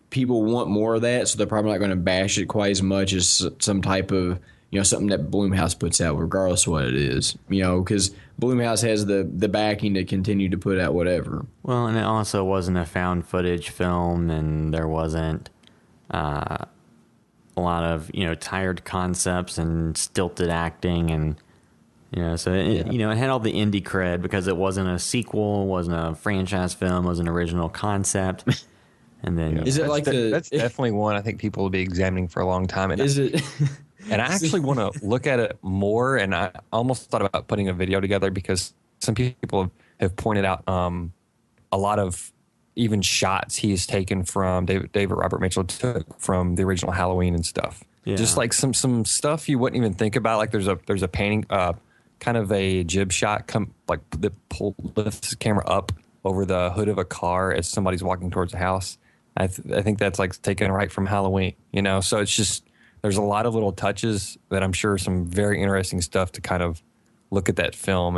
Speaker 6: people want more of that, so they're probably not going to bash it quite as much as some type of, you know, something that Blumhouse puts out, regardless of what it is, you know, because Blumhouse has the backing to continue to put out whatever.
Speaker 4: Well, and it also wasn't a found footage film, and there wasn't a lot of, you know, tired concepts and stilted acting, and you know, so it, you know, it had all the indie cred because it wasn't a sequel, wasn't a franchise film, it was an original concept. And then
Speaker 6: is it like
Speaker 5: that's definitely one I think people will be examining for a long time. And
Speaker 6: is it?
Speaker 5: And I actually want to look at it more. And I almost thought about putting a video together because some people have pointed out a lot of even shots he's taken from David Robert Mitchell took from the original Halloween and stuff. Yeah. Just like some stuff you wouldn't even think about. Like there's a painting, kind of a jib shot, that lifts the camera up over the hood of a car as somebody's walking towards a house. I think that's like taken right from Halloween, you know. So it's just there's a lot of little touches that I'm sure some very interesting stuff to kind of look at that film,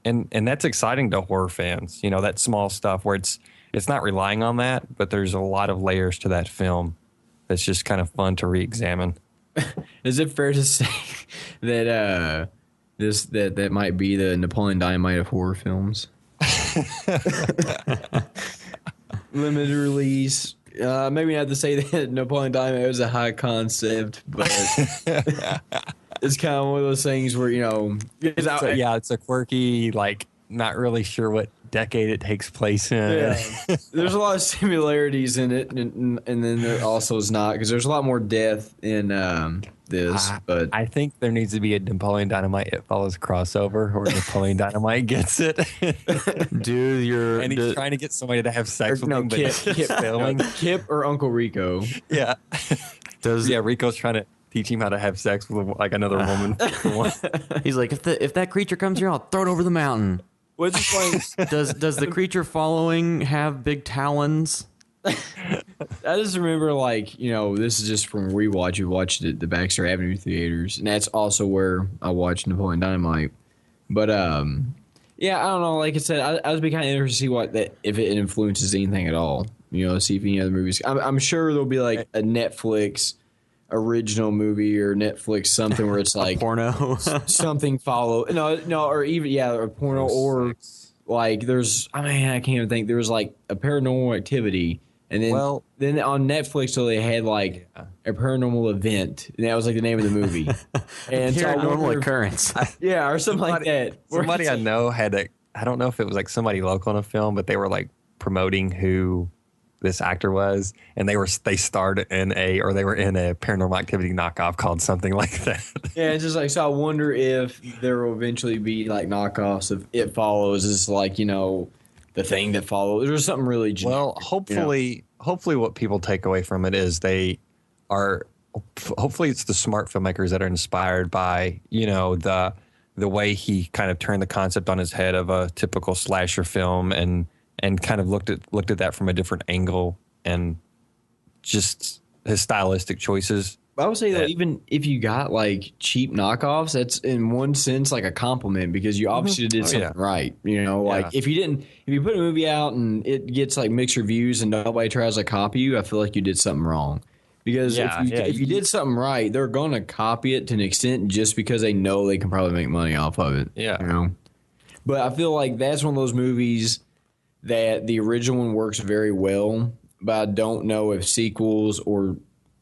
Speaker 5: and that's exciting to horror fans. You know, that small stuff where it's not relying on that, but there's a lot of layers to that film that's just kind of fun to re-examine.
Speaker 6: Is it fair to say that that might be the Napoleon Dynamite of horror films? Limited release. Maybe not to say that Napoleon Dynamite was a high concept, but it's kind of one of those things where, you know,
Speaker 5: it's a quirky, like not really sure what decade it takes place in.
Speaker 6: Yeah. There's a lot of similarities in it, and then there also is not, because there's a lot more death in this. But
Speaker 5: I think there needs to be a Napoleon Dynamite It Follows crossover where Napoleon Dynamite gets it.
Speaker 4: Dude,
Speaker 5: and he's trying to get somebody to have sex with him, but
Speaker 6: Kip,
Speaker 5: he's failing.
Speaker 6: Kip or Uncle Rico.
Speaker 5: Yeah. Rico's trying to teach him how to have sex with like another woman.
Speaker 4: He's like, if that creature comes here, I'll throw it over the mountain.
Speaker 6: What's like?
Speaker 4: Does the creature following have big talons?
Speaker 6: I just remember, like, you know, this is just from rewatch. We watched it at the Baxter Avenue theaters, and that's also where I watched Napoleon Dynamite. But yeah, I don't know. Like I said, I was be kind of interested to see what that, if it influences anything at all. You know, see if any other movies. I'm sure there'll be like a Netflix original movie or Netflix something where it's like
Speaker 4: Porno.
Speaker 6: something follow no or even or porno or like there's I can't even think there was like a Paranormal Activity and then on Netflix so they had like a paranormal event and that was like the name of the movie and
Speaker 4: Paranormal Occurrence.
Speaker 6: or something like that.
Speaker 5: Somebody I know had I don't know if it was like somebody local in a film, but they were like promoting who this actor was, and they were in a Paranormal Activity knockoff called something like that.
Speaker 6: Yeah, it's just like so. I wonder if there will eventually be like knockoffs of It Follows. Is like the thing that follows. There's something really generic.
Speaker 5: Well, hopefully what people take away from it is hopefully it's the smart filmmakers that are inspired by the way he kind of turned the concept on his head of a typical slasher film and kind of looked at that from a different angle and just his stylistic choices.
Speaker 6: I would say though, even if you got like cheap knockoffs, that's in one sense like a compliment because you obviously did something right. If you put a movie out and it gets like mixed reviews and nobody tries to copy you, I feel like you did something wrong. Because if you did something right, they're going to copy it to an extent just because they know they can probably make money off of it.
Speaker 5: Yeah.
Speaker 6: But I feel like that's one of those movies that the original one works very well, but I don't know if sequels or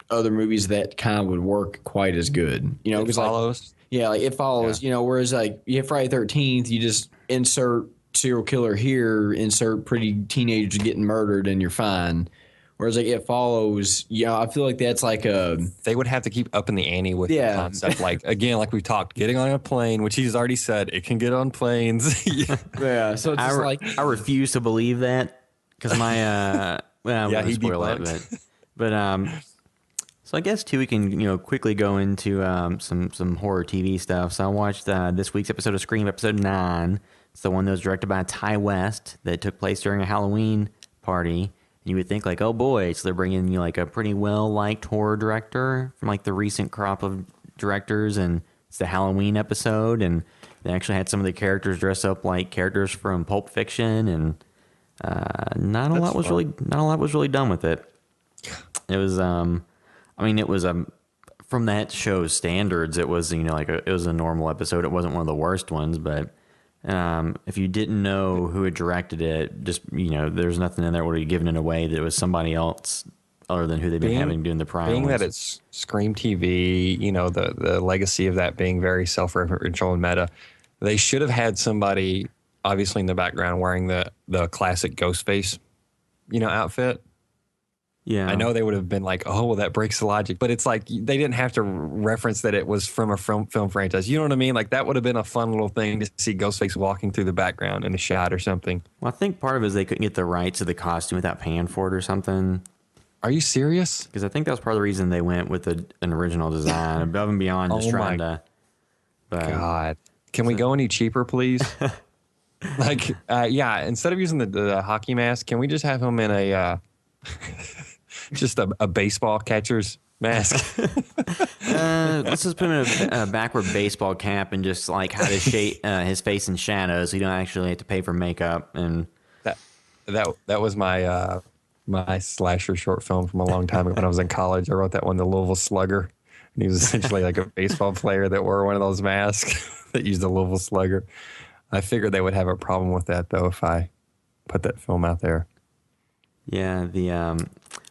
Speaker 6: other movies that kind of would work quite as good.
Speaker 5: It Follows.
Speaker 6: Like It Follows. Whereas like you have Friday 13th, you just insert serial killer here, insert pretty teenagers getting murdered, and you're fine. Whereas like It Follows, I feel like that's like
Speaker 5: they would have to keep upping the ante with the concept. Like again, like we talked, getting on a plane, which he's already said it can get on planes.
Speaker 6: So it's
Speaker 4: I refuse to believe that because my
Speaker 5: he
Speaker 4: spoil it, but so I guess too we can quickly go into some horror TV stuff. So I watched this week's episode of Scream, episode 9. It's the one that was directed by Ty West that took place during a Halloween party. You would think like, oh boy, so they're bringing you like a pretty well-liked horror director from like the recent crop of directors, and it's the Halloween episode, and they actually had some of the characters dress up like characters from Pulp Fiction, and not a lot was really done with it. It was, it was from that show's standards, it was it was a normal episode. It wasn't one of the worst ones, but. If you didn't know who had directed it, just there's nothing in there that would have given it away that it was somebody else other than who they've been having doing the prior
Speaker 5: being
Speaker 4: ones.
Speaker 5: That it's Scream TV, the legacy of that being very self-referential and meta, they should have had somebody obviously in the background wearing the classic Ghostface, outfit. Yeah, I know they would have been like, oh, well, that breaks the logic. But it's like they didn't have to reference that it was from a film franchise. You know what I mean? Like that would have been a fun little thing to see Ghostface walking through the background in a shot or something.
Speaker 4: Well, I think part of it is they couldn't get the rights to the costume without paying for it or something.
Speaker 5: Are you serious?
Speaker 4: Because I think that was part of the reason they went with an original design above and beyond just trying to. But,
Speaker 5: God, can we go any cheaper, please? Like, instead of using the hockey mask, can we just have him in a just a baseball catcher's mask?
Speaker 4: Let's just put him in a backward baseball cap and just like hide his face in shadows, so you don't actually have to pay for makeup. And
Speaker 5: that was my my slasher short film from a long time ago when I was in college. I wrote that one, The Louisville Slugger, and he was essentially like a baseball player that wore one of those masks that used the Louisville Slugger. I figured they would have a problem with that though if I put that film out there.
Speaker 4: Yeah,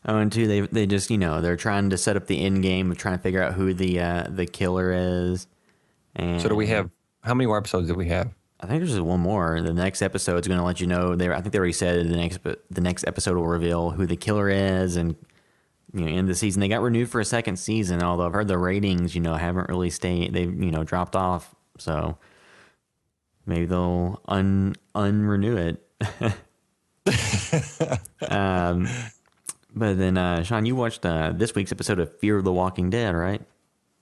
Speaker 4: and two, they just they're trying to set up the end game of trying to figure out who the killer is. And
Speaker 5: so do we have how many more episodes do we have?
Speaker 4: I think there's just one more. The next episode is going to let you know. I think they already said the next episode will reveal who the killer is, and end the season. They got renewed for a second season, although I've heard the ratings haven't really stayed. They've dropped off, so maybe they'll unrenew it. But then, Sean, you watched this week's episode of Fear of the Walking Dead, right?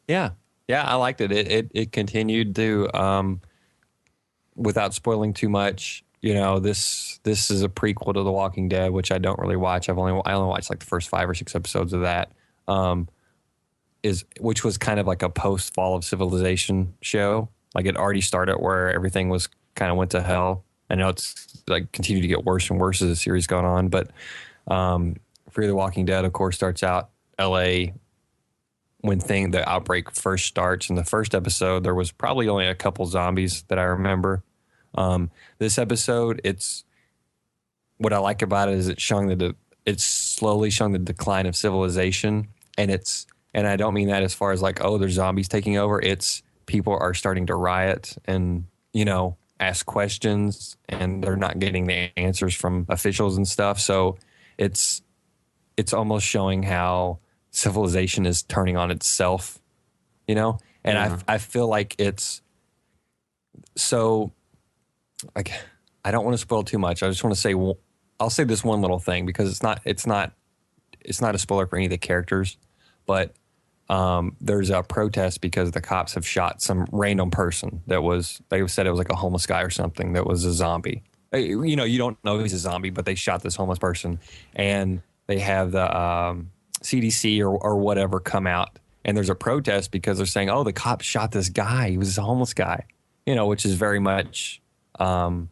Speaker 5: Yeah, I liked it. It continued to, without spoiling too much. This is a prequel to The Walking Dead, which I don't really watch. I only watched like the first 5 or 6 episodes of that. Which was kind of like a post Fall of Civilization show. Like it already started where everything was kind of went to hell. I know it's like continued to get worse and worse as the series gone on, but Fear the Walking Dead, of course, starts out L.A., when the outbreak first starts. In the first episode, there was probably only a couple zombies that I remember. This episode, what I like about it is it's slowly showing the decline of civilization, and I don't mean that as far as like, oh, there's zombies taking over. It's people are starting to riot and, ask questions, and they're not getting the answers from officials and stuff. So it's almost showing how civilization is turning on itself, and I feel like it's so, like, I don't want to spoil too much. I just want to say, I'll say this one little thing because it's not a spoiler for any of the characters, but there's a protest because the cops have shot some random person they said it was like a homeless guy or something that was a zombie. You don't know he's a zombie, but they shot this homeless person, and they have the CDC or whatever come out, and there's a protest because they're saying, oh, the cops shot this guy. He was a homeless guy, which is very much a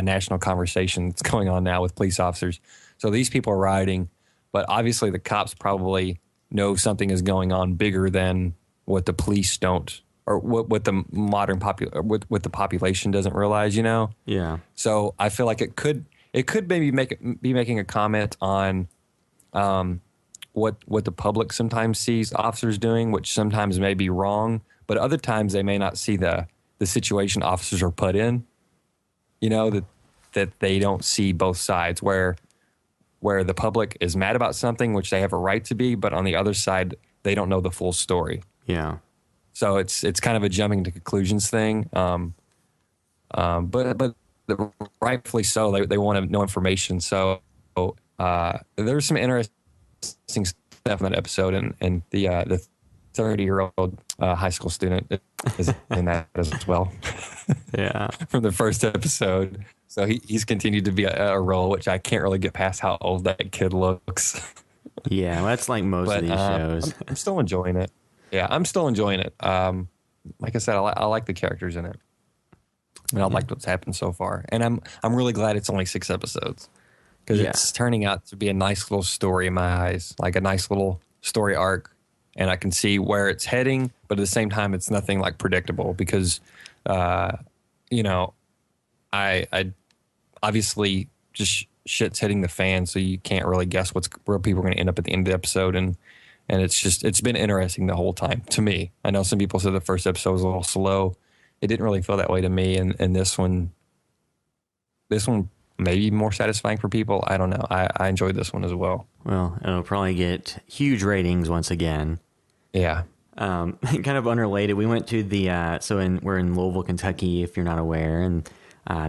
Speaker 5: national conversation that's going on now with police officers. So these people are rioting, but obviously the cops probably know something is going on bigger than what the police don't, or what the modern what the population doesn't realize,
Speaker 4: Yeah.
Speaker 5: So I feel like it could maybe be making a comment on what the public sometimes sees officers doing, which sometimes may be wrong, but other times they may not see the situation officers are put in. That they don't see both sides, where the public is mad about something, which they have a right to be, but on the other side, they don't know the full story.
Speaker 4: Yeah.
Speaker 5: So it's kind of a jumping to conclusions thing. But rightfully so, they want to know information. So there's some interesting stuff in that episode, and the 30-year-old high school student is in that as well.
Speaker 4: Yeah.
Speaker 5: From the first episode. So he's continued to be a role, which I can't really get past how old that kid looks.
Speaker 4: Yeah, that's like most of these shows.
Speaker 5: I'm still enjoying it. Yeah, I'm still enjoying it. Like I said, I like the characters in it, and I like what's happened so far. And I'm really glad it's only 6 episodes, because it's turning out to be a nice little story in my eyes, like a nice little story arc, and I can see where it's heading. But at the same time, it's nothing like predictable because, I obviously just shit's hitting the fan, so you can't really guess where people are going to end up at the end of the episode, and it's been interesting the whole time to me. I know some people said the first episode was a little slow. It didn't really feel that way to me, and this one may be more satisfying for people. I don't know. I enjoyed this one as well.
Speaker 4: Well, it'll probably get huge ratings once again.
Speaker 5: Yeah.
Speaker 4: Kind of unrelated, we went to we're in Louisville, Kentucky, if you're not aware, and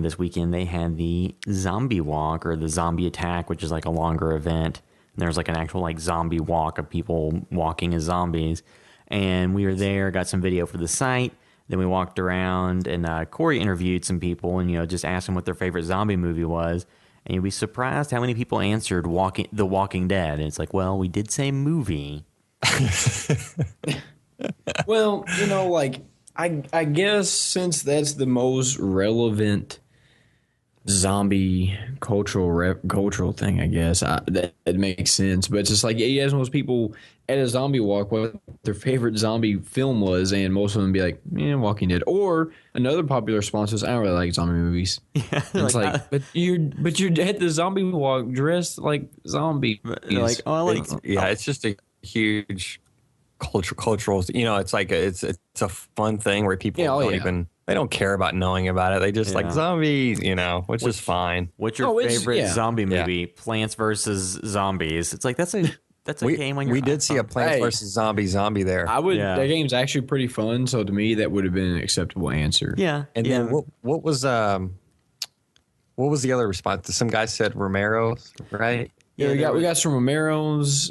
Speaker 4: this weekend they had the zombie walk, or the zombie attack, which is like a longer event. And there's like an actual like zombie walk of people walking as zombies. And we were there, got some video for the site. Then we walked around, and Corey interviewed some people, and just asked them what their favorite zombie movie was. And you'd be surprised how many people answered The Walking Dead. And it's like, well, we did say movie.
Speaker 6: Well, I guess since that's the most relevant zombie cultural thing, I guess that makes sense. But it's just like, you ask most people at a zombie walk what their favorite zombie film was, and most of them be like, Walking Dead. Or another popular response is, I don't really like zombie movies. Yeah, it's but you're at the zombie walk dressed like zombies.
Speaker 4: Like, oh, I like.
Speaker 5: It's just a huge cultural. It's like it's a fun thing where people they don't care about knowing about it. They just like zombies, which is fine.
Speaker 4: What's your favorite zombie movie? Yeah. Plants versus Zombies. It's like that's a game on your.
Speaker 5: We did see a Plants versus Zombie there.
Speaker 6: I would. Yeah. That game's actually pretty fun. So to me, that would have been an acceptable answer.
Speaker 4: Yeah.
Speaker 5: And then what was the other response? Some guy said Romero's, right?
Speaker 6: Yeah, we got some Romero's.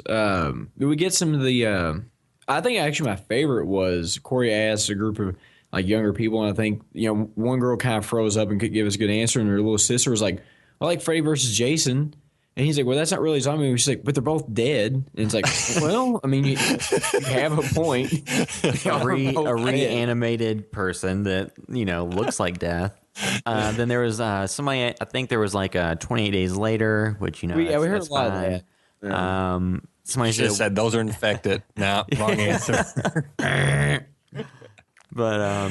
Speaker 6: We get some of the. I think actually my favorite was Corey asked a group of like younger people, and I think one girl kind of froze up and could give us a good answer, and her little sister was like, "I like Freddy versus Jason," and he's like, "Well, that's not really a zombie movie." She's like, "But they're both dead," and it's like, "Well, I mean, you have a point."
Speaker 4: A reanimated person that looks like death. Then there was somebody. I think there was like 28 Days Later, which
Speaker 6: we heard a lot of that.
Speaker 4: Yeah. Somebody
Speaker 5: Just said those are infected. No, wrong answer.
Speaker 4: but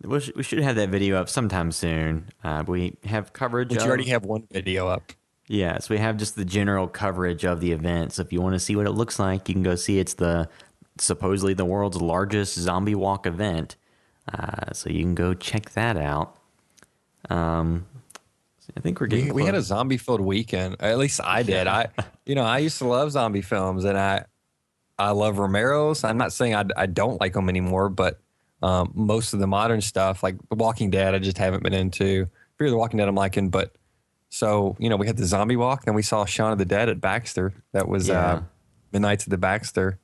Speaker 4: we should have that video up sometime soon. We have coverage.
Speaker 5: But you already have one video up.
Speaker 4: Yeah, so we have just the general coverage of the event. So if you want to see what it looks like, you can go see. It's supposedly the world's largest zombie walk event. So you can go check that out. I think we're getting.
Speaker 5: We had a zombie filled weekend. At least I did. I used to love zombie films, and I love Romero's. I'm not saying I don't like them anymore, but most of the modern stuff, like The Walking Dead, I just haven't been into. Fear the Walking Dead, I'm liking, but so we had the zombie walk, then we saw Shaun of the Dead at Baxter. That was Midnights at the Baxter,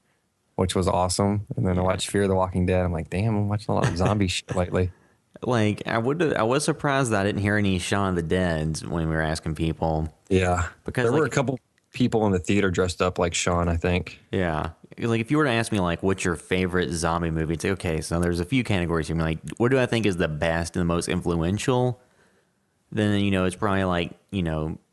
Speaker 5: which was awesome. And then I watched Fear the Walking Dead. I'm like, damn, I'm watching a lot of zombie shit lately.
Speaker 4: Like I was surprised that I didn't hear any Shaun of the Dead when we were asking people.
Speaker 5: Yeah,
Speaker 4: because
Speaker 5: there were a couple people in the theater dressed up like Shaun, I think.
Speaker 4: Yeah, like if you were to ask me like what's your favorite zombie movie, it's like, okay, so there's a few categories here. Like, what do I think is the best and the most influential? Then it's probably like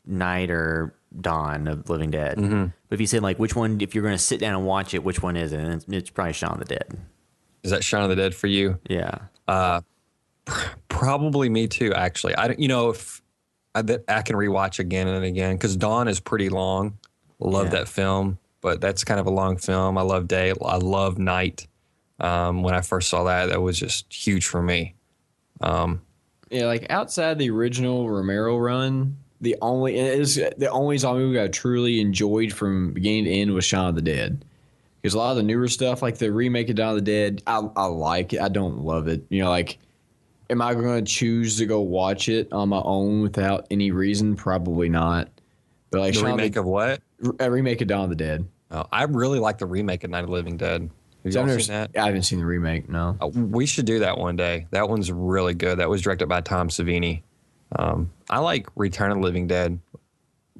Speaker 4: Night or Dawn of Living Dead. Mm-hmm. But if you said like which one, if you're going to sit down and watch it, which one is it? And it's probably Shaun of the Dead.
Speaker 5: Is that Shaun of the Dead for you?
Speaker 4: Yeah.
Speaker 5: Probably me too, actually. I if I can rewatch again and again because Dawn is pretty long. Love that film, but that's kind of a long film. I love Day. I love Night. When I first saw that was just huge for me.
Speaker 6: Like outside the original Romero run, the only zombie movie I truly enjoyed from beginning to end was Shaun of the Dead. Because a lot of the newer stuff, like the remake of Dawn of the Dead, I like it. I don't love it. Like, am I going to choose to go watch it on my own without any reason? Probably not. But like
Speaker 5: the remake of what?
Speaker 6: A remake of Dawn of the Dead.
Speaker 5: Oh, I really like the remake of Night of the Living Dead. Have you all seen that?
Speaker 6: I haven't seen the remake, no.
Speaker 5: We should do that one day. That one's really good. That was directed by Tom Savini. I like Return of the Living Dead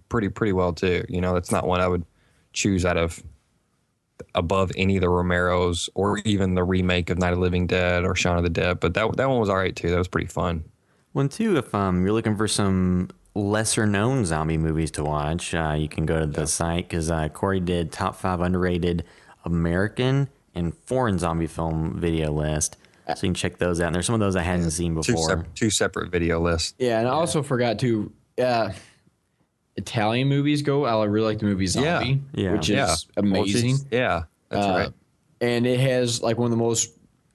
Speaker 5: pretty well too. That's not one I would choose above any of the Romeros or even the remake of Night of the Living Dead or Shaun of the Dead. But that one was all right too. That was pretty fun.
Speaker 4: One too, if you're looking for some lesser known zombie movies to watch, you can go to the site because Corey did top 5 underrated American and foreign zombie film video list. So you can check those out. And there's some of those I hadn't seen before.
Speaker 5: Two separate video lists.
Speaker 6: Yeah, and I also forgot to Italian movies go. I really like the movie Zombie, which is amazing.
Speaker 5: That's right.
Speaker 6: And it has like one of the most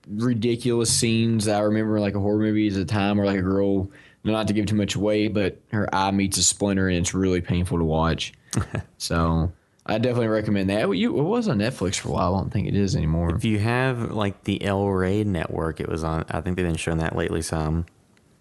Speaker 6: ridiculous scenes that I remember in like a horror movie at the time where like a girl, not to give too much away, but her eye meets a splinter and it's really painful to watch. So I definitely recommend that. It was on Netflix for a while. I don't think it is anymore.
Speaker 4: If you have like the El Rey network, it was on. I think they've been showing that lately some.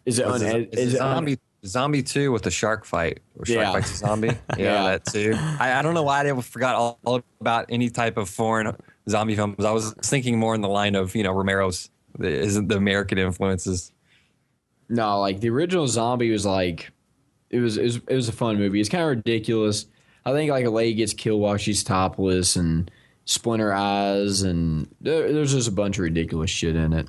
Speaker 6: Is it
Speaker 5: Zombie 2 with the shark fight? Or shark fights a zombie? Yeah, that too. I don't know why I forgot all about any type of foreign zombie films. I was thinking more in the line of, Romero's, the American influences.
Speaker 6: No, like the original Zombie was like, it was a fun movie. It's kind of ridiculous. I think like a lady gets killed while she's topless and splinter eyes, and there's just a bunch of ridiculous shit in it.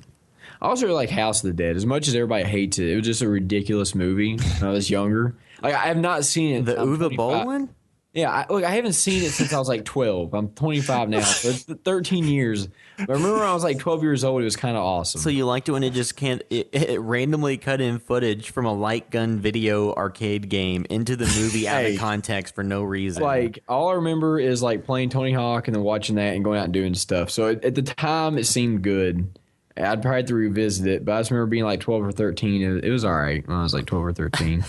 Speaker 6: I also really like House of the Dead. As much as everybody hates it, it was just a ridiculous movie when I was younger. Like I have not seen it.
Speaker 4: The Uwe Boll one?
Speaker 6: Yeah, I haven't seen it since I was like 12. I'm 25 now, so it's 13 years. But I remember when I was like 12 years old, it was kind of awesome.
Speaker 4: So you liked it when it randomly cut in footage from a light gun video arcade game into the movie out of context for no reason.
Speaker 6: Like, all I remember is like playing Tony Hawk and then watching that and going out and doing stuff. So at the time, it seemed good. I'd probably have to revisit it, but I just remember being like 12 or 13. It was all right when I was like 12 or 13.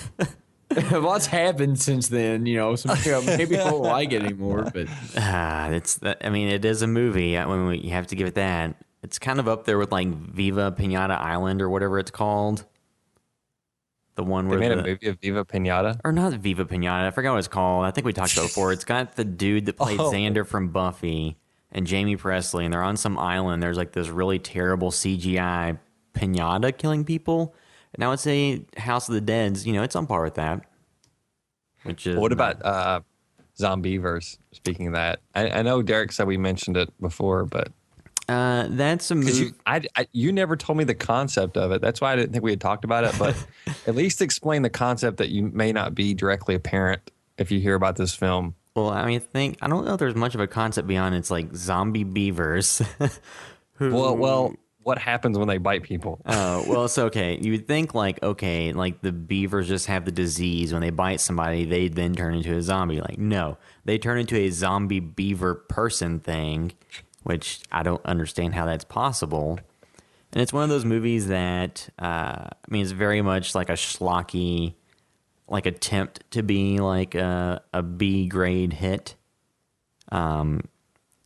Speaker 6: Lots happened since then, so maybe I won't like it anymore. But
Speaker 4: it is a movie. You have to give it that. It's kind of up there with like Viva Pinata Island or whatever it's called. The one where
Speaker 5: they made a movie of Viva Pinata,
Speaker 4: or not Viva Pinata. I forgot what it's called. I think we talked about it before. It's got the dude that played Xander from Buffy and Jamie Presley, and they're on some island. There's like this really terrible CGI pinata killing people. And I would say House of the Dead's, it's on par with that. Which is
Speaker 5: what about Zombieverse? Speaking of that, I know Derek said we mentioned it before, but
Speaker 4: that's a movie.
Speaker 5: You never told me the concept of it. That's why I didn't think we had talked about it. But at least explain the concept that you may not be directly apparent if you hear about this film.
Speaker 4: Well, I mean, I don't know if there's much of a concept beyond it's like zombie beavers.
Speaker 5: Well, what happens when they bite people?
Speaker 4: Oh, well, it's okay. You would think like, okay, like the beavers just have the disease. When they bite somebody, they then turn into a zombie. Like, no, they turn into a zombie beaver person thing, which I don't understand how that's possible. And it's one of those movies that, I mean, it's very much like a schlocky, like attempt to be like a B grade hit. Because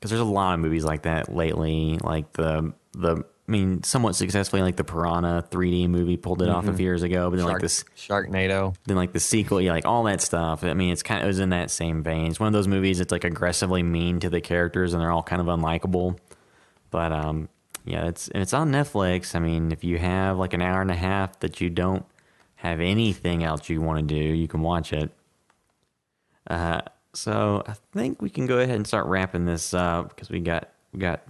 Speaker 4: there's a lot of movies like that lately. Like I mean, somewhat successfully, like the Piranha 3D movie pulled it off a few years ago. But then like this
Speaker 5: Sharknado.
Speaker 4: Then like the sequel, yeah, like all that stuff. I mean, it was in that same vein. It's one of those movies that's like aggressively mean to the characters, and they're all kind of unlikable. But yeah, it's on Netflix. I mean, if you have like an hour and a half that you don't have anything else you want to do, you can watch it. So I think we can go ahead and start wrapping this up because we got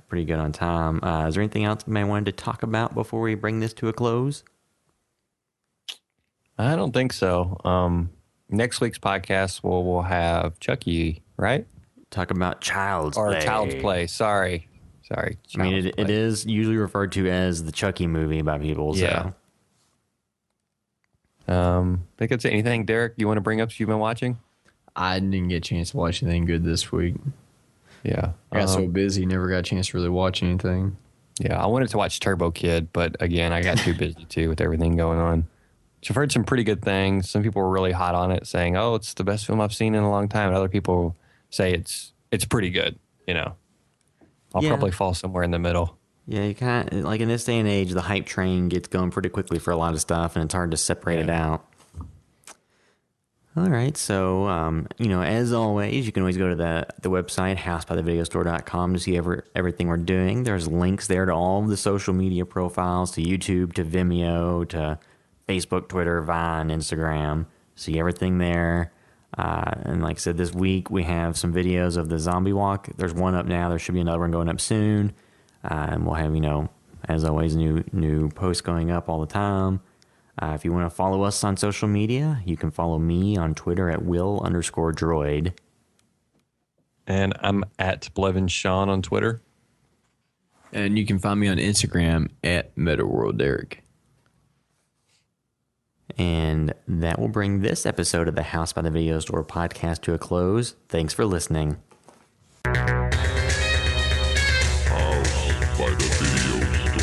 Speaker 4: pretty good on time. Is there anything else you may wanted to talk about before we bring this to a close?
Speaker 5: I don't think so. Next week's podcast we'll have Chucky, right?
Speaker 4: Talk about Child's Play.
Speaker 5: Child's Play. Sorry.
Speaker 4: I mean, it is usually referred to as the Chucky movie by people. So.
Speaker 5: Yeah. I think that's it. Anything, Derek, you want to bring up you've been watching?
Speaker 6: I didn't get a chance to watch anything good this week.
Speaker 5: Yeah.
Speaker 6: I got so busy, never got a chance to really watch anything.
Speaker 5: Yeah, I wanted to watch Turbo Kid, but again, I got too busy too with everything going on. So I've heard some pretty good things. Some people were really hot on it, saying, "Oh, it's the best film I've seen in a long time." And other people say it's pretty good. I'll probably fall somewhere in the middle.
Speaker 4: Yeah, you kind of like in this day and age, the hype train gets going pretty quickly for a lot of stuff, and it's hard to separate it out. All right, so as always, you can always go to the website housebythevideostore.com to see everything we're doing. There's links there to all of the social media profiles, to YouTube, to Vimeo, to Facebook, Twitter, Vine, Instagram. See everything there. And like I said, this week we have some videos of the zombie walk. There's one up now. There should be another one going up soon. And we'll have, as always, new posts going up all the time. If you want to follow us on social media, you can follow me on Twitter at Will_droid.
Speaker 5: And I'm at Blevin Sean on Twitter.
Speaker 6: And you can find me on Instagram at MetaWorldDerek.
Speaker 4: And that will bring this episode of the House by the Video Store podcast to a close. Thanks for listening.
Speaker 1: House by the Video Store.